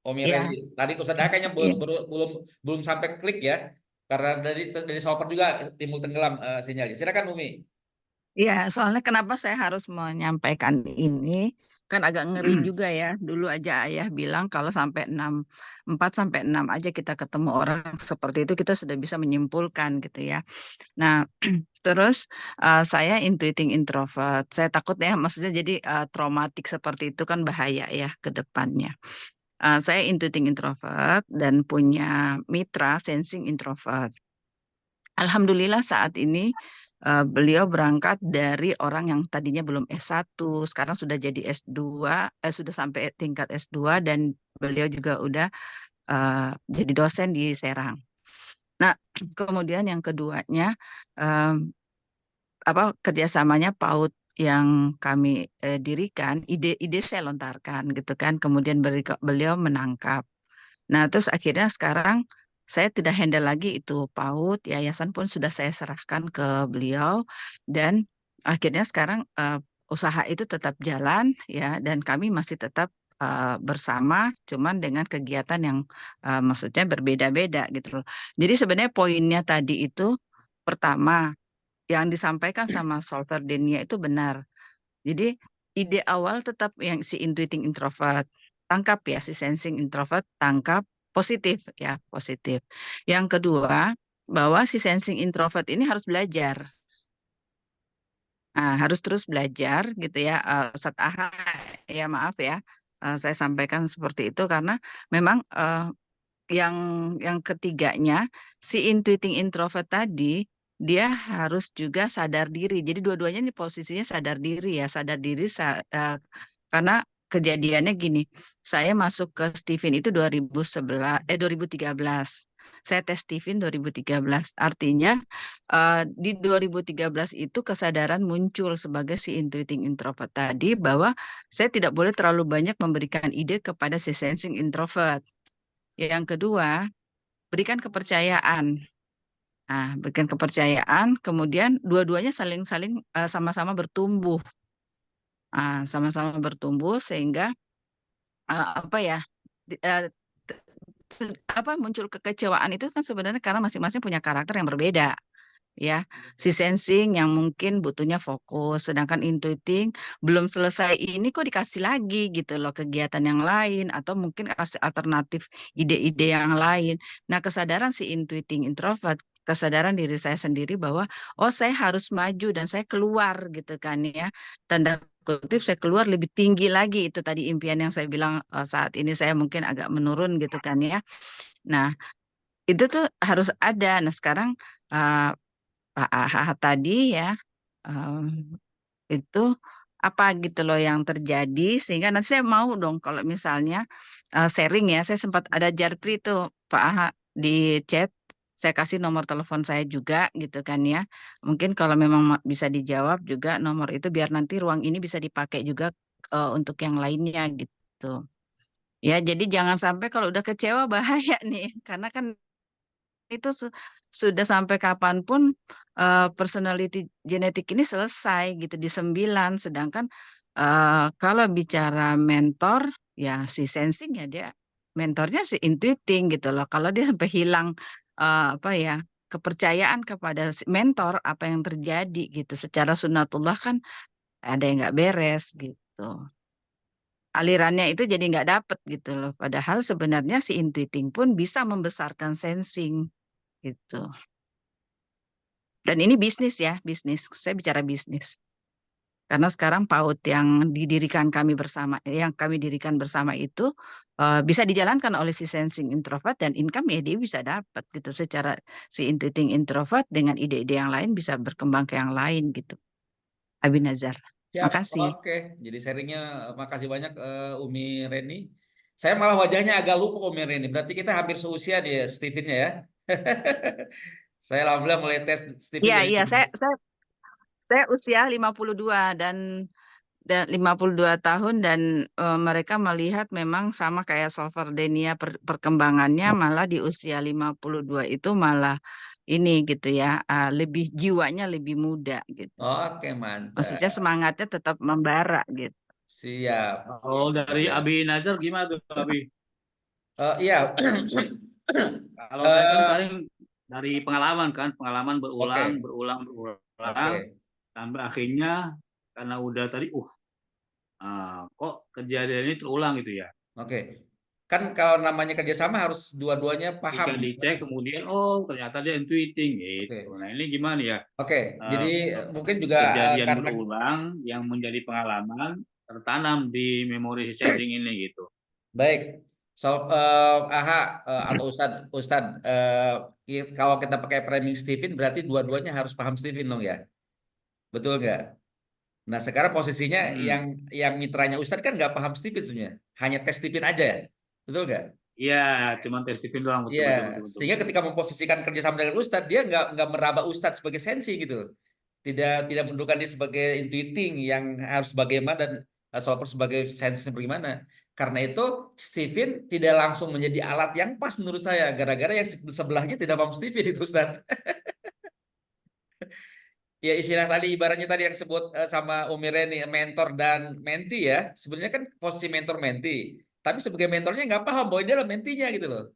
Umi Ya. Reni. Tadi Ustaz Aha kayaknya belum sampai klik ya. Karena dari Solver juga timbul tenggelam sinyalnya. Silakan Umi. Ya, soalnya kenapa saya harus menyampaikan ini, kan agak ngeri juga ya. Dulu aja ayah bilang kalau sampai 4 sampai 6 aja kita ketemu orang seperti itu, kita sudah bisa menyimpulkan gitu ya. Nah, terus saya intuiting introvert. Saya takut ya, maksudnya jadi traumatik seperti itu kan bahaya ya ke depannya. Saya intuiting introvert dan punya mitra sensing introvert. Alhamdulillah saat ini beliau berangkat dari orang yang tadinya belum S1, sekarang sudah jadi S2, sudah sampai tingkat S2 dan beliau juga udah jadi dosen di Serang. Nah, kemudian yang keduanya kerjasamanya PAUD yang kami dirikan, ide saya lontarkan gitu kan, kemudian beliau menangkap. Nah, terus akhirnya sekarang saya tidak handle lagi itu PAUD, yayasan pun sudah saya serahkan ke beliau dan akhirnya sekarang usaha itu tetap jalan ya dan kami masih tetap bersama, cuman dengan kegiatan yang maksudnya berbeda-beda gitu loh. Jadi sebenarnya poinnya tadi itu pertama yang disampaikan sama Solverdenia itu benar. Jadi ide awal tetap yang si intuiting introvert tangkap ya, si sensing introvert tangkap positif ya, positif. Yang kedua, bahwa si sensing introvert ini harus belajar. Nah, harus terus belajar gitu ya. Ustadz Aha, ya maaf ya, saya sampaikan seperti itu karena memang yang ketiganya, si intuiting introvert tadi, dia harus juga sadar diri. Jadi dua-duanya ini posisinya sadar diri ya, sadar diri karena kejadiannya gini, saya masuk ke Steven itu 2013. saya tes Stephen 2013. Artinya di 2013 itu kesadaran muncul sebagai si intuiting introvert tadi bahwa saya tidak boleh terlalu banyak memberikan ide kepada si sensing introvert. Yang kedua, berikan kepercayaan. Nah, berikan kepercayaan, kemudian dua-duanya saling-saling sama-sama bertumbuh. Sama-sama bertumbuh sehingga apa ya muncul kekecewaan itu kan sebenarnya karena masing-masing punya karakter yang berbeda ya. Si sensing yang mungkin butuhnya fokus, sedangkan intuiting belum selesai ini kok dikasih lagi gitu loh kegiatan yang lain atau mungkin kasih alternatif ide-ide yang lain. Nah, kesadaran si intuiting introvert, kesadaran diri saya sendiri bahwa oh saya harus maju dan saya keluar gitu kan ya. Tanda kutip saya keluar lebih tinggi lagi, itu tadi impian yang saya bilang saat ini saya mungkin agak menurun gitu kan ya. Nah, itu tuh harus ada. Nah, sekarang Pak AH tadi ya, itu apa gitu loh yang terjadi sehingga nanti saya mau dong kalau misalnya sharing ya. Saya sempat ada Jarpri tuh Pak AH di chat, saya kasih nomor telepon saya juga gitu kan ya. Mungkin kalau memang bisa dijawab juga nomor itu biar nanti ruang ini bisa dipakai juga untuk yang lainnya gitu. Ya, jadi jangan sampai kalau udah kecewa bahaya nih, karena kan itu sudah sampai kapanpun personality genetik ini selesai gitu di 9. Sedangkan kalau bicara mentor ya si sensing ya dia mentornya si intuiting gitu loh. Kalau dia sampai hilang apa ya kepercayaan kepada si mentor, apa yang terjadi gitu secara sunatullah kan ada yang nggak beres gitu. Alirannya itu jadi nggak dapet gitu loh. Padahal sebenarnya si intuiting pun bisa membesarkan sensing gitu. Dan ini bisnis ya, bisnis. Saya bicara bisnis. Karena sekarang PAUD yang didirikan kami bersama, yang kami dirikan bersama itu bisa dijalankan oleh si sensing introvert dan income ya dia bisa dapat gitu secara si intuiting introvert dengan ide-ide yang lain bisa berkembang ke yang lain gitu. Abi Nazar. Siap. Makasih. Oke, jadi sharingnya makasih banyak Umi Reni. Saya malah wajahnya agak lupa Umi Reni. Berarti kita hampir seusia dia Stephen-nya ya. Saya alhamdulillah mulai tes Stephen dari Iya, saya usia 52 dan 52 tahun dan mereka melihat memang sama kayak Solverdenia perkembangannya malah di usia 52 itu malah ini gitu ya, lebih jiwanya lebih muda gitu. Oke, mantap. Maksudnya semangatnya tetap membara gitu. Siap. Oh, dari Abi Nazar gimana tuh, Abi? Iya. Kalau saya kan paling dari pengalaman berulang, Oke. berulang, Oke. sampai akhirnya karena udah tadi, kok kejadian ini terulang gitu ya. Oke. Kan kalau namanya kerjasama harus dua-duanya Jika paham. dicek kemudian, ternyata dia intuiting gitu. Nah ini gimana ya? Oke. Jadi mungkin juga Kejadian karena berulang yang menjadi pengalaman tertanam di memori sensing ini gitu. baik. AHA atau Ustad, kalau kita pakai framing Stephen berarti dua-duanya harus paham Stephen dong ya. Betul nggak? Nah, sekarang posisinya yang mitranya Ustadz kan nggak paham Stephen sebenarnya. Hanya tes Stephen aja ya. Betul nggak? Iya, cuma tes Stephen doang. Betul, Iya, betul. sehingga ketika memposisikan kerjasama dengan Ustadz, dia nggak meraba Ustadz sebagai sensi gitu. Tidak mendudukan dia sebagai intuiting yang harus bagaimana dan solver sebagai sensi bagaimana. Karena itu Stephen tidak langsung menjadi alat yang pas menurut saya. Gara-gara yang sebelahnya tidak paham Stephen itu Ustadz. Ya istilah tadi ibaratnya tadi yang sebut sama Umi Reni mentor dan menti ya. Sebenarnya kan posisi mentor menti. Tapi sebagai mentornya nggak paham bahwa dia adalah mentinya gitu loh.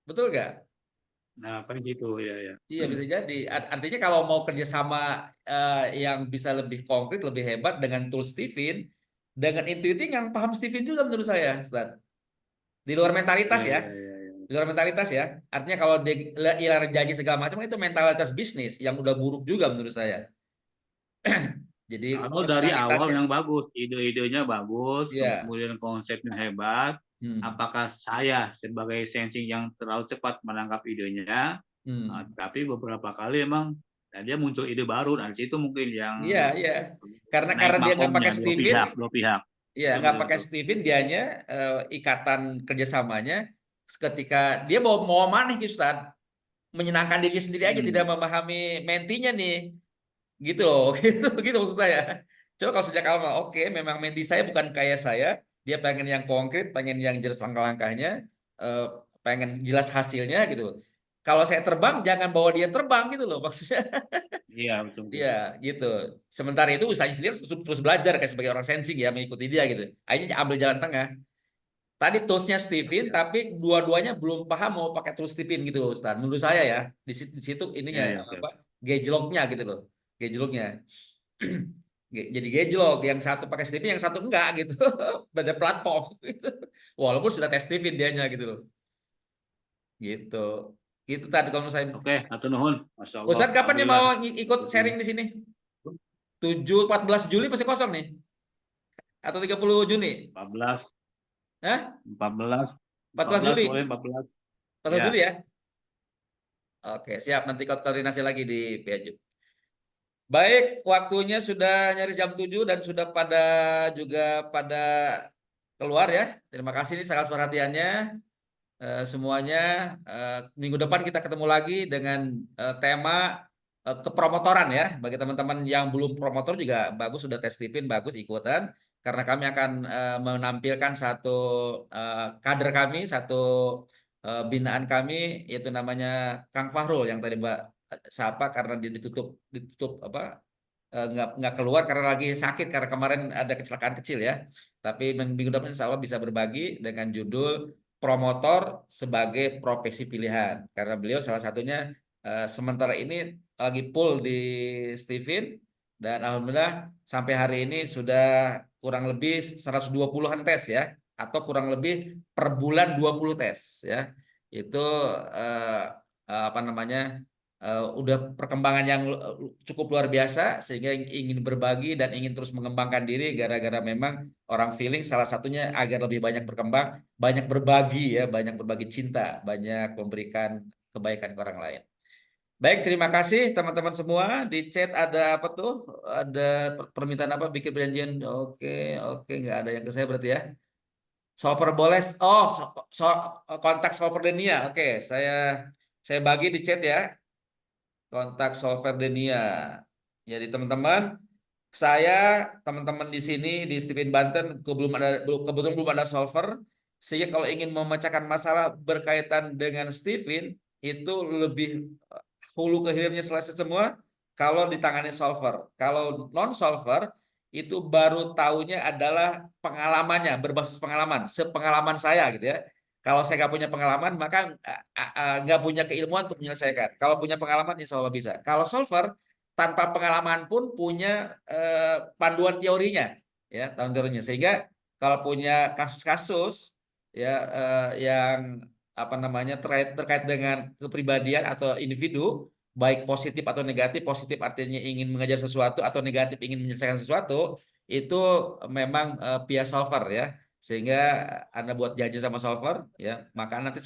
Betul nggak? Nah, apa gitu ya. Iya bisa jadi. Artinya kalau mau kerjasama yang bisa lebih konkret, lebih hebat dengan tool Stephen, dengan intuiting yang paham Stephen juga menurut saya, Ustaz. Di luar mentalitas ya. Di luar mentalitas ya. Artinya kalau dia janji segala macam itu mentalitas bisnis yang udah buruk juga menurut saya. Jadi Kalau dari awal ya. yang bagus, ide-idenya bagus, Yeah. kemudian konsepnya hebat, apakah saya sebagai sensing yang terlalu cepat menangkap idenya, tapi beberapa kali emang dia muncul ide baru, dan situ mungkin yang Iya. Karena dia nggak pakai Stephen, dua pihak. Iya, nggak pakai Stephen, dianya ikatan kerjasamanya ketika dia mau maneh Ustaz, menyenangkan diri sendiri aja, tidak memahami mentinya nih, gitu loh. Gitu maksud saya. Coba kalau sejak awal, oke, memang menti saya bukan kayak saya, dia pengen yang konkret, pengen yang jelas langkah-langkahnya, pengen jelas hasilnya gitu. Kalau saya terbang, jangan bawa dia terbang gitu loh maksudnya. Iya, betul. Iya, gitu. Sementara itu usahanya sendiri terus belajar kayak sebagai orang sensing ya, mengikuti dia gitu. Akhirnya ambil jalan tengah. Tadi toolsnya Stephen, tapi dua-duanya belum paham mau pakai tools Stephen gitu, Ustaz. Menurut saya ya, di situ ininya Iya, oke. apa? Gauge-lognya gitu loh. Gauge-lognya. Jadi gauge-log yang satu pakai Stephen, yang satu enggak gitu. Beda platform gitu. Walaupun sudah tes Stephen dianya gitu loh. Gitu. Itu tadi kalau saya. Oke, atur nuhun. Masya Allah. Ustaz kapan nih Alhamdulillah. mau ikut sharing di sini? 14 Juli masih kosong nih? Atau 30 Juni? 14. Hah? 14. 14 Juli? boleh 14. 14 Ya. Juli ya? Oke, siap. Nanti koordinasi lagi di PAJ. Baik, waktunya sudah nyaris jam 7 dan sudah juga pada keluar ya. Terima kasih nih sangat perhatiannya semuanya. Minggu depan kita ketemu lagi dengan tema kepromotoran ya. Bagi teman-teman yang belum promotor juga bagus, sudah tes tipin, bagus ikutan. Karena kami akan menampilkan satu kader kami, satu binaan kami, yaitu namanya Kang Fahrul yang tadi Mbak sapa, karena dia ditutup apa, nggak keluar karena lagi sakit, karena kemarin ada kecelakaan kecil ya. Tapi minggu depan insya Allah bisa berbagi dengan judul promotor sebagai profesi pilihan, karena beliau salah satunya sementara ini lagi full di Stephen, dan alhamdulillah sampai hari ini sudah kurang lebih 120-an tes ya, atau kurang lebih per bulan 20 tes ya. Itu apa namanya, udah perkembangan yang cukup luar biasa, sehingga ingin berbagi dan ingin terus mengembangkan diri, gara-gara memang orang feeling salah satunya agar lebih banyak berkembang, banyak berbagi ya, banyak berbagi cinta, banyak memberikan kebaikan ke orang lain. Baik, terima kasih teman-teman semua. Di chat ada apa tuh? Ada permintaan apa? Bikin perjanjian. Oke, nggak ada yang ke saya berarti ya. Solver boleh. Oh, kontak Solver Denia. Oke, saya bagi di chat ya. Kontak Solver Denia. Jadi teman-teman, teman-teman di sini di Stephen Banten kebetulan belum ada solver, sehingga kalau ingin memecahkan masalah berkaitan dengan Stephen itu lebih hulu ke hilirnya selesai semua kalau ditangani solver. Kalau non solver itu baru tahunya adalah pengalamannya, berbasis pengalaman, sepengalaman saya gitu ya. Kalau saya nggak punya pengalaman, maka nggak punya keilmuan untuk menyelesaikan. Kalau punya pengalaman, insya Allah bisa. Kalau solver tanpa pengalaman pun punya panduan teorinya, ya, teorinya. Sehingga kalau punya kasus-kasus ya yang apa namanya terkait dengan kepribadian atau individu, baik positif atau negatif. Positif artinya ingin mengajar sesuatu, atau negatif ingin menyelesaikan sesuatu, itu memang via solver ya. Sehingga Anda buat janji sama solver ya, maka nanti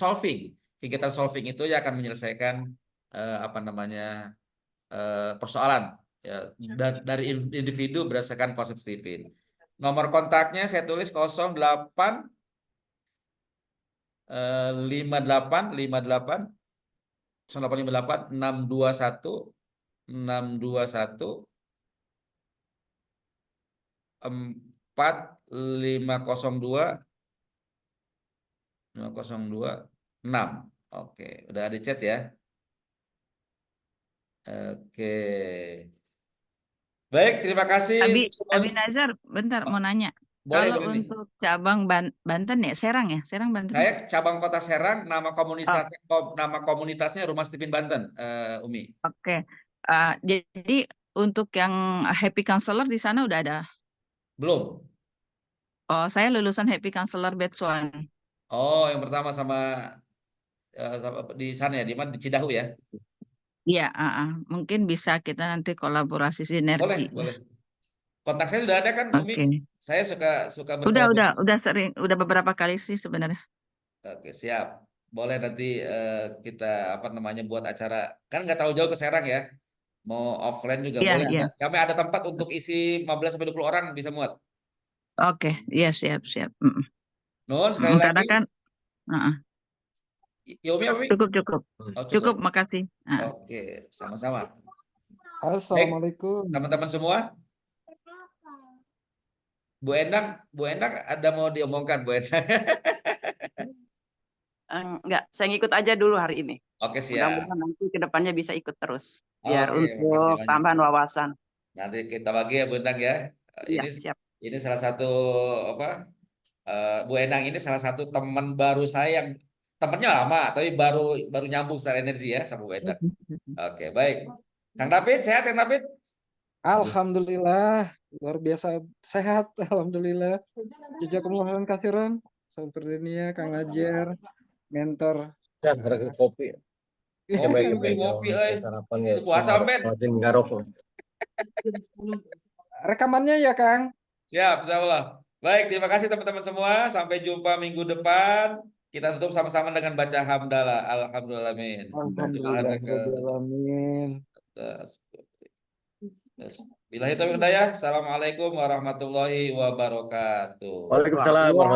kegiatan solving itu ya akan menyelesaikan apa namanya persoalan ya, dari individu berdasarkan konsep Stephen. Nomor kontaknya saya tulis 08 58 621 4502 6. Oke, udah ada chat ya. Oke. Baik, terima kasih untuk semuanya. Abi Nazar, bentar mau nanya. Boleh Kalau nih. untuk cabang Banten ya, Serang ya? Serang Banten. Saya cabang Kota Serang, nama komunitasnya Rumah Stephen Banten, Umi. Oke. Jadi untuk yang Happy Counselor di sana udah ada? Belum. Oh, saya lulusan Happy Counselor Batch 1. Oh, yang pertama sama di sana ya, di mana, di Cidahu ya? Iya, mungkin bisa kita nanti kolaborasi sinergi. Boleh. Kontak saya sudah ada kan, Umi? Oke. Saya suka Udah sering, udah beberapa kali sih sebenarnya. Oke, siap. Boleh nanti kita apa namanya buat acara, kan nggak terlalu jauh ke Serang ya. Mau offline juga Iya, boleh. iya. Kami ada tempat untuk isi 15-20 orang bisa muat. Oke, iya siap. Nuhun sekali Karena lagi. kan, Yomi apa, Mi? Cukup, cukup. Oh, Cukup, cukup. makasih. Oke, sama-sama. Baik, Assalamualaikum. teman-teman semua. Bu Endang ada mau diomongkan, Bu Endang? Enggak, saya ngikut aja dulu hari ini. Oke, siap. Mudah-mudahan nanti ke depannya bisa ikut terus. Biar Oke, makasih untuk banyak, tambahan Bu. wawasan. Nanti kita bagi ya, Bu Endang ya. Iya, Ini siap. ini salah satu apa? Bu Endang ini salah satu teman baru saya yang temannya lama tapi baru nyambung secara energi ya sama Bu Endang. Oke, baik. Kang David, sehat Kang David? Alhamdulillah, luar biasa sehat. Alhamdulillah. Jazakumullah khairan. Samperdenia, Kang Ajer, mentor. Ya, gara-gara kopi. Ngopi, Itu puasa, Ben. Rekamannya ya, Kang. Siap, insyaallah. Baik, terima kasih teman-teman semua. Sampai jumpa minggu depan. Kita tutup sama-sama dengan baca hamdalah. Alhamdulillahirabbil Alhamdulillahirrahmanirrahim. Billahi taufiq wal hidayah. Assalamualaikum warahmatullahi wabarakatuh. Waalaikumsalam.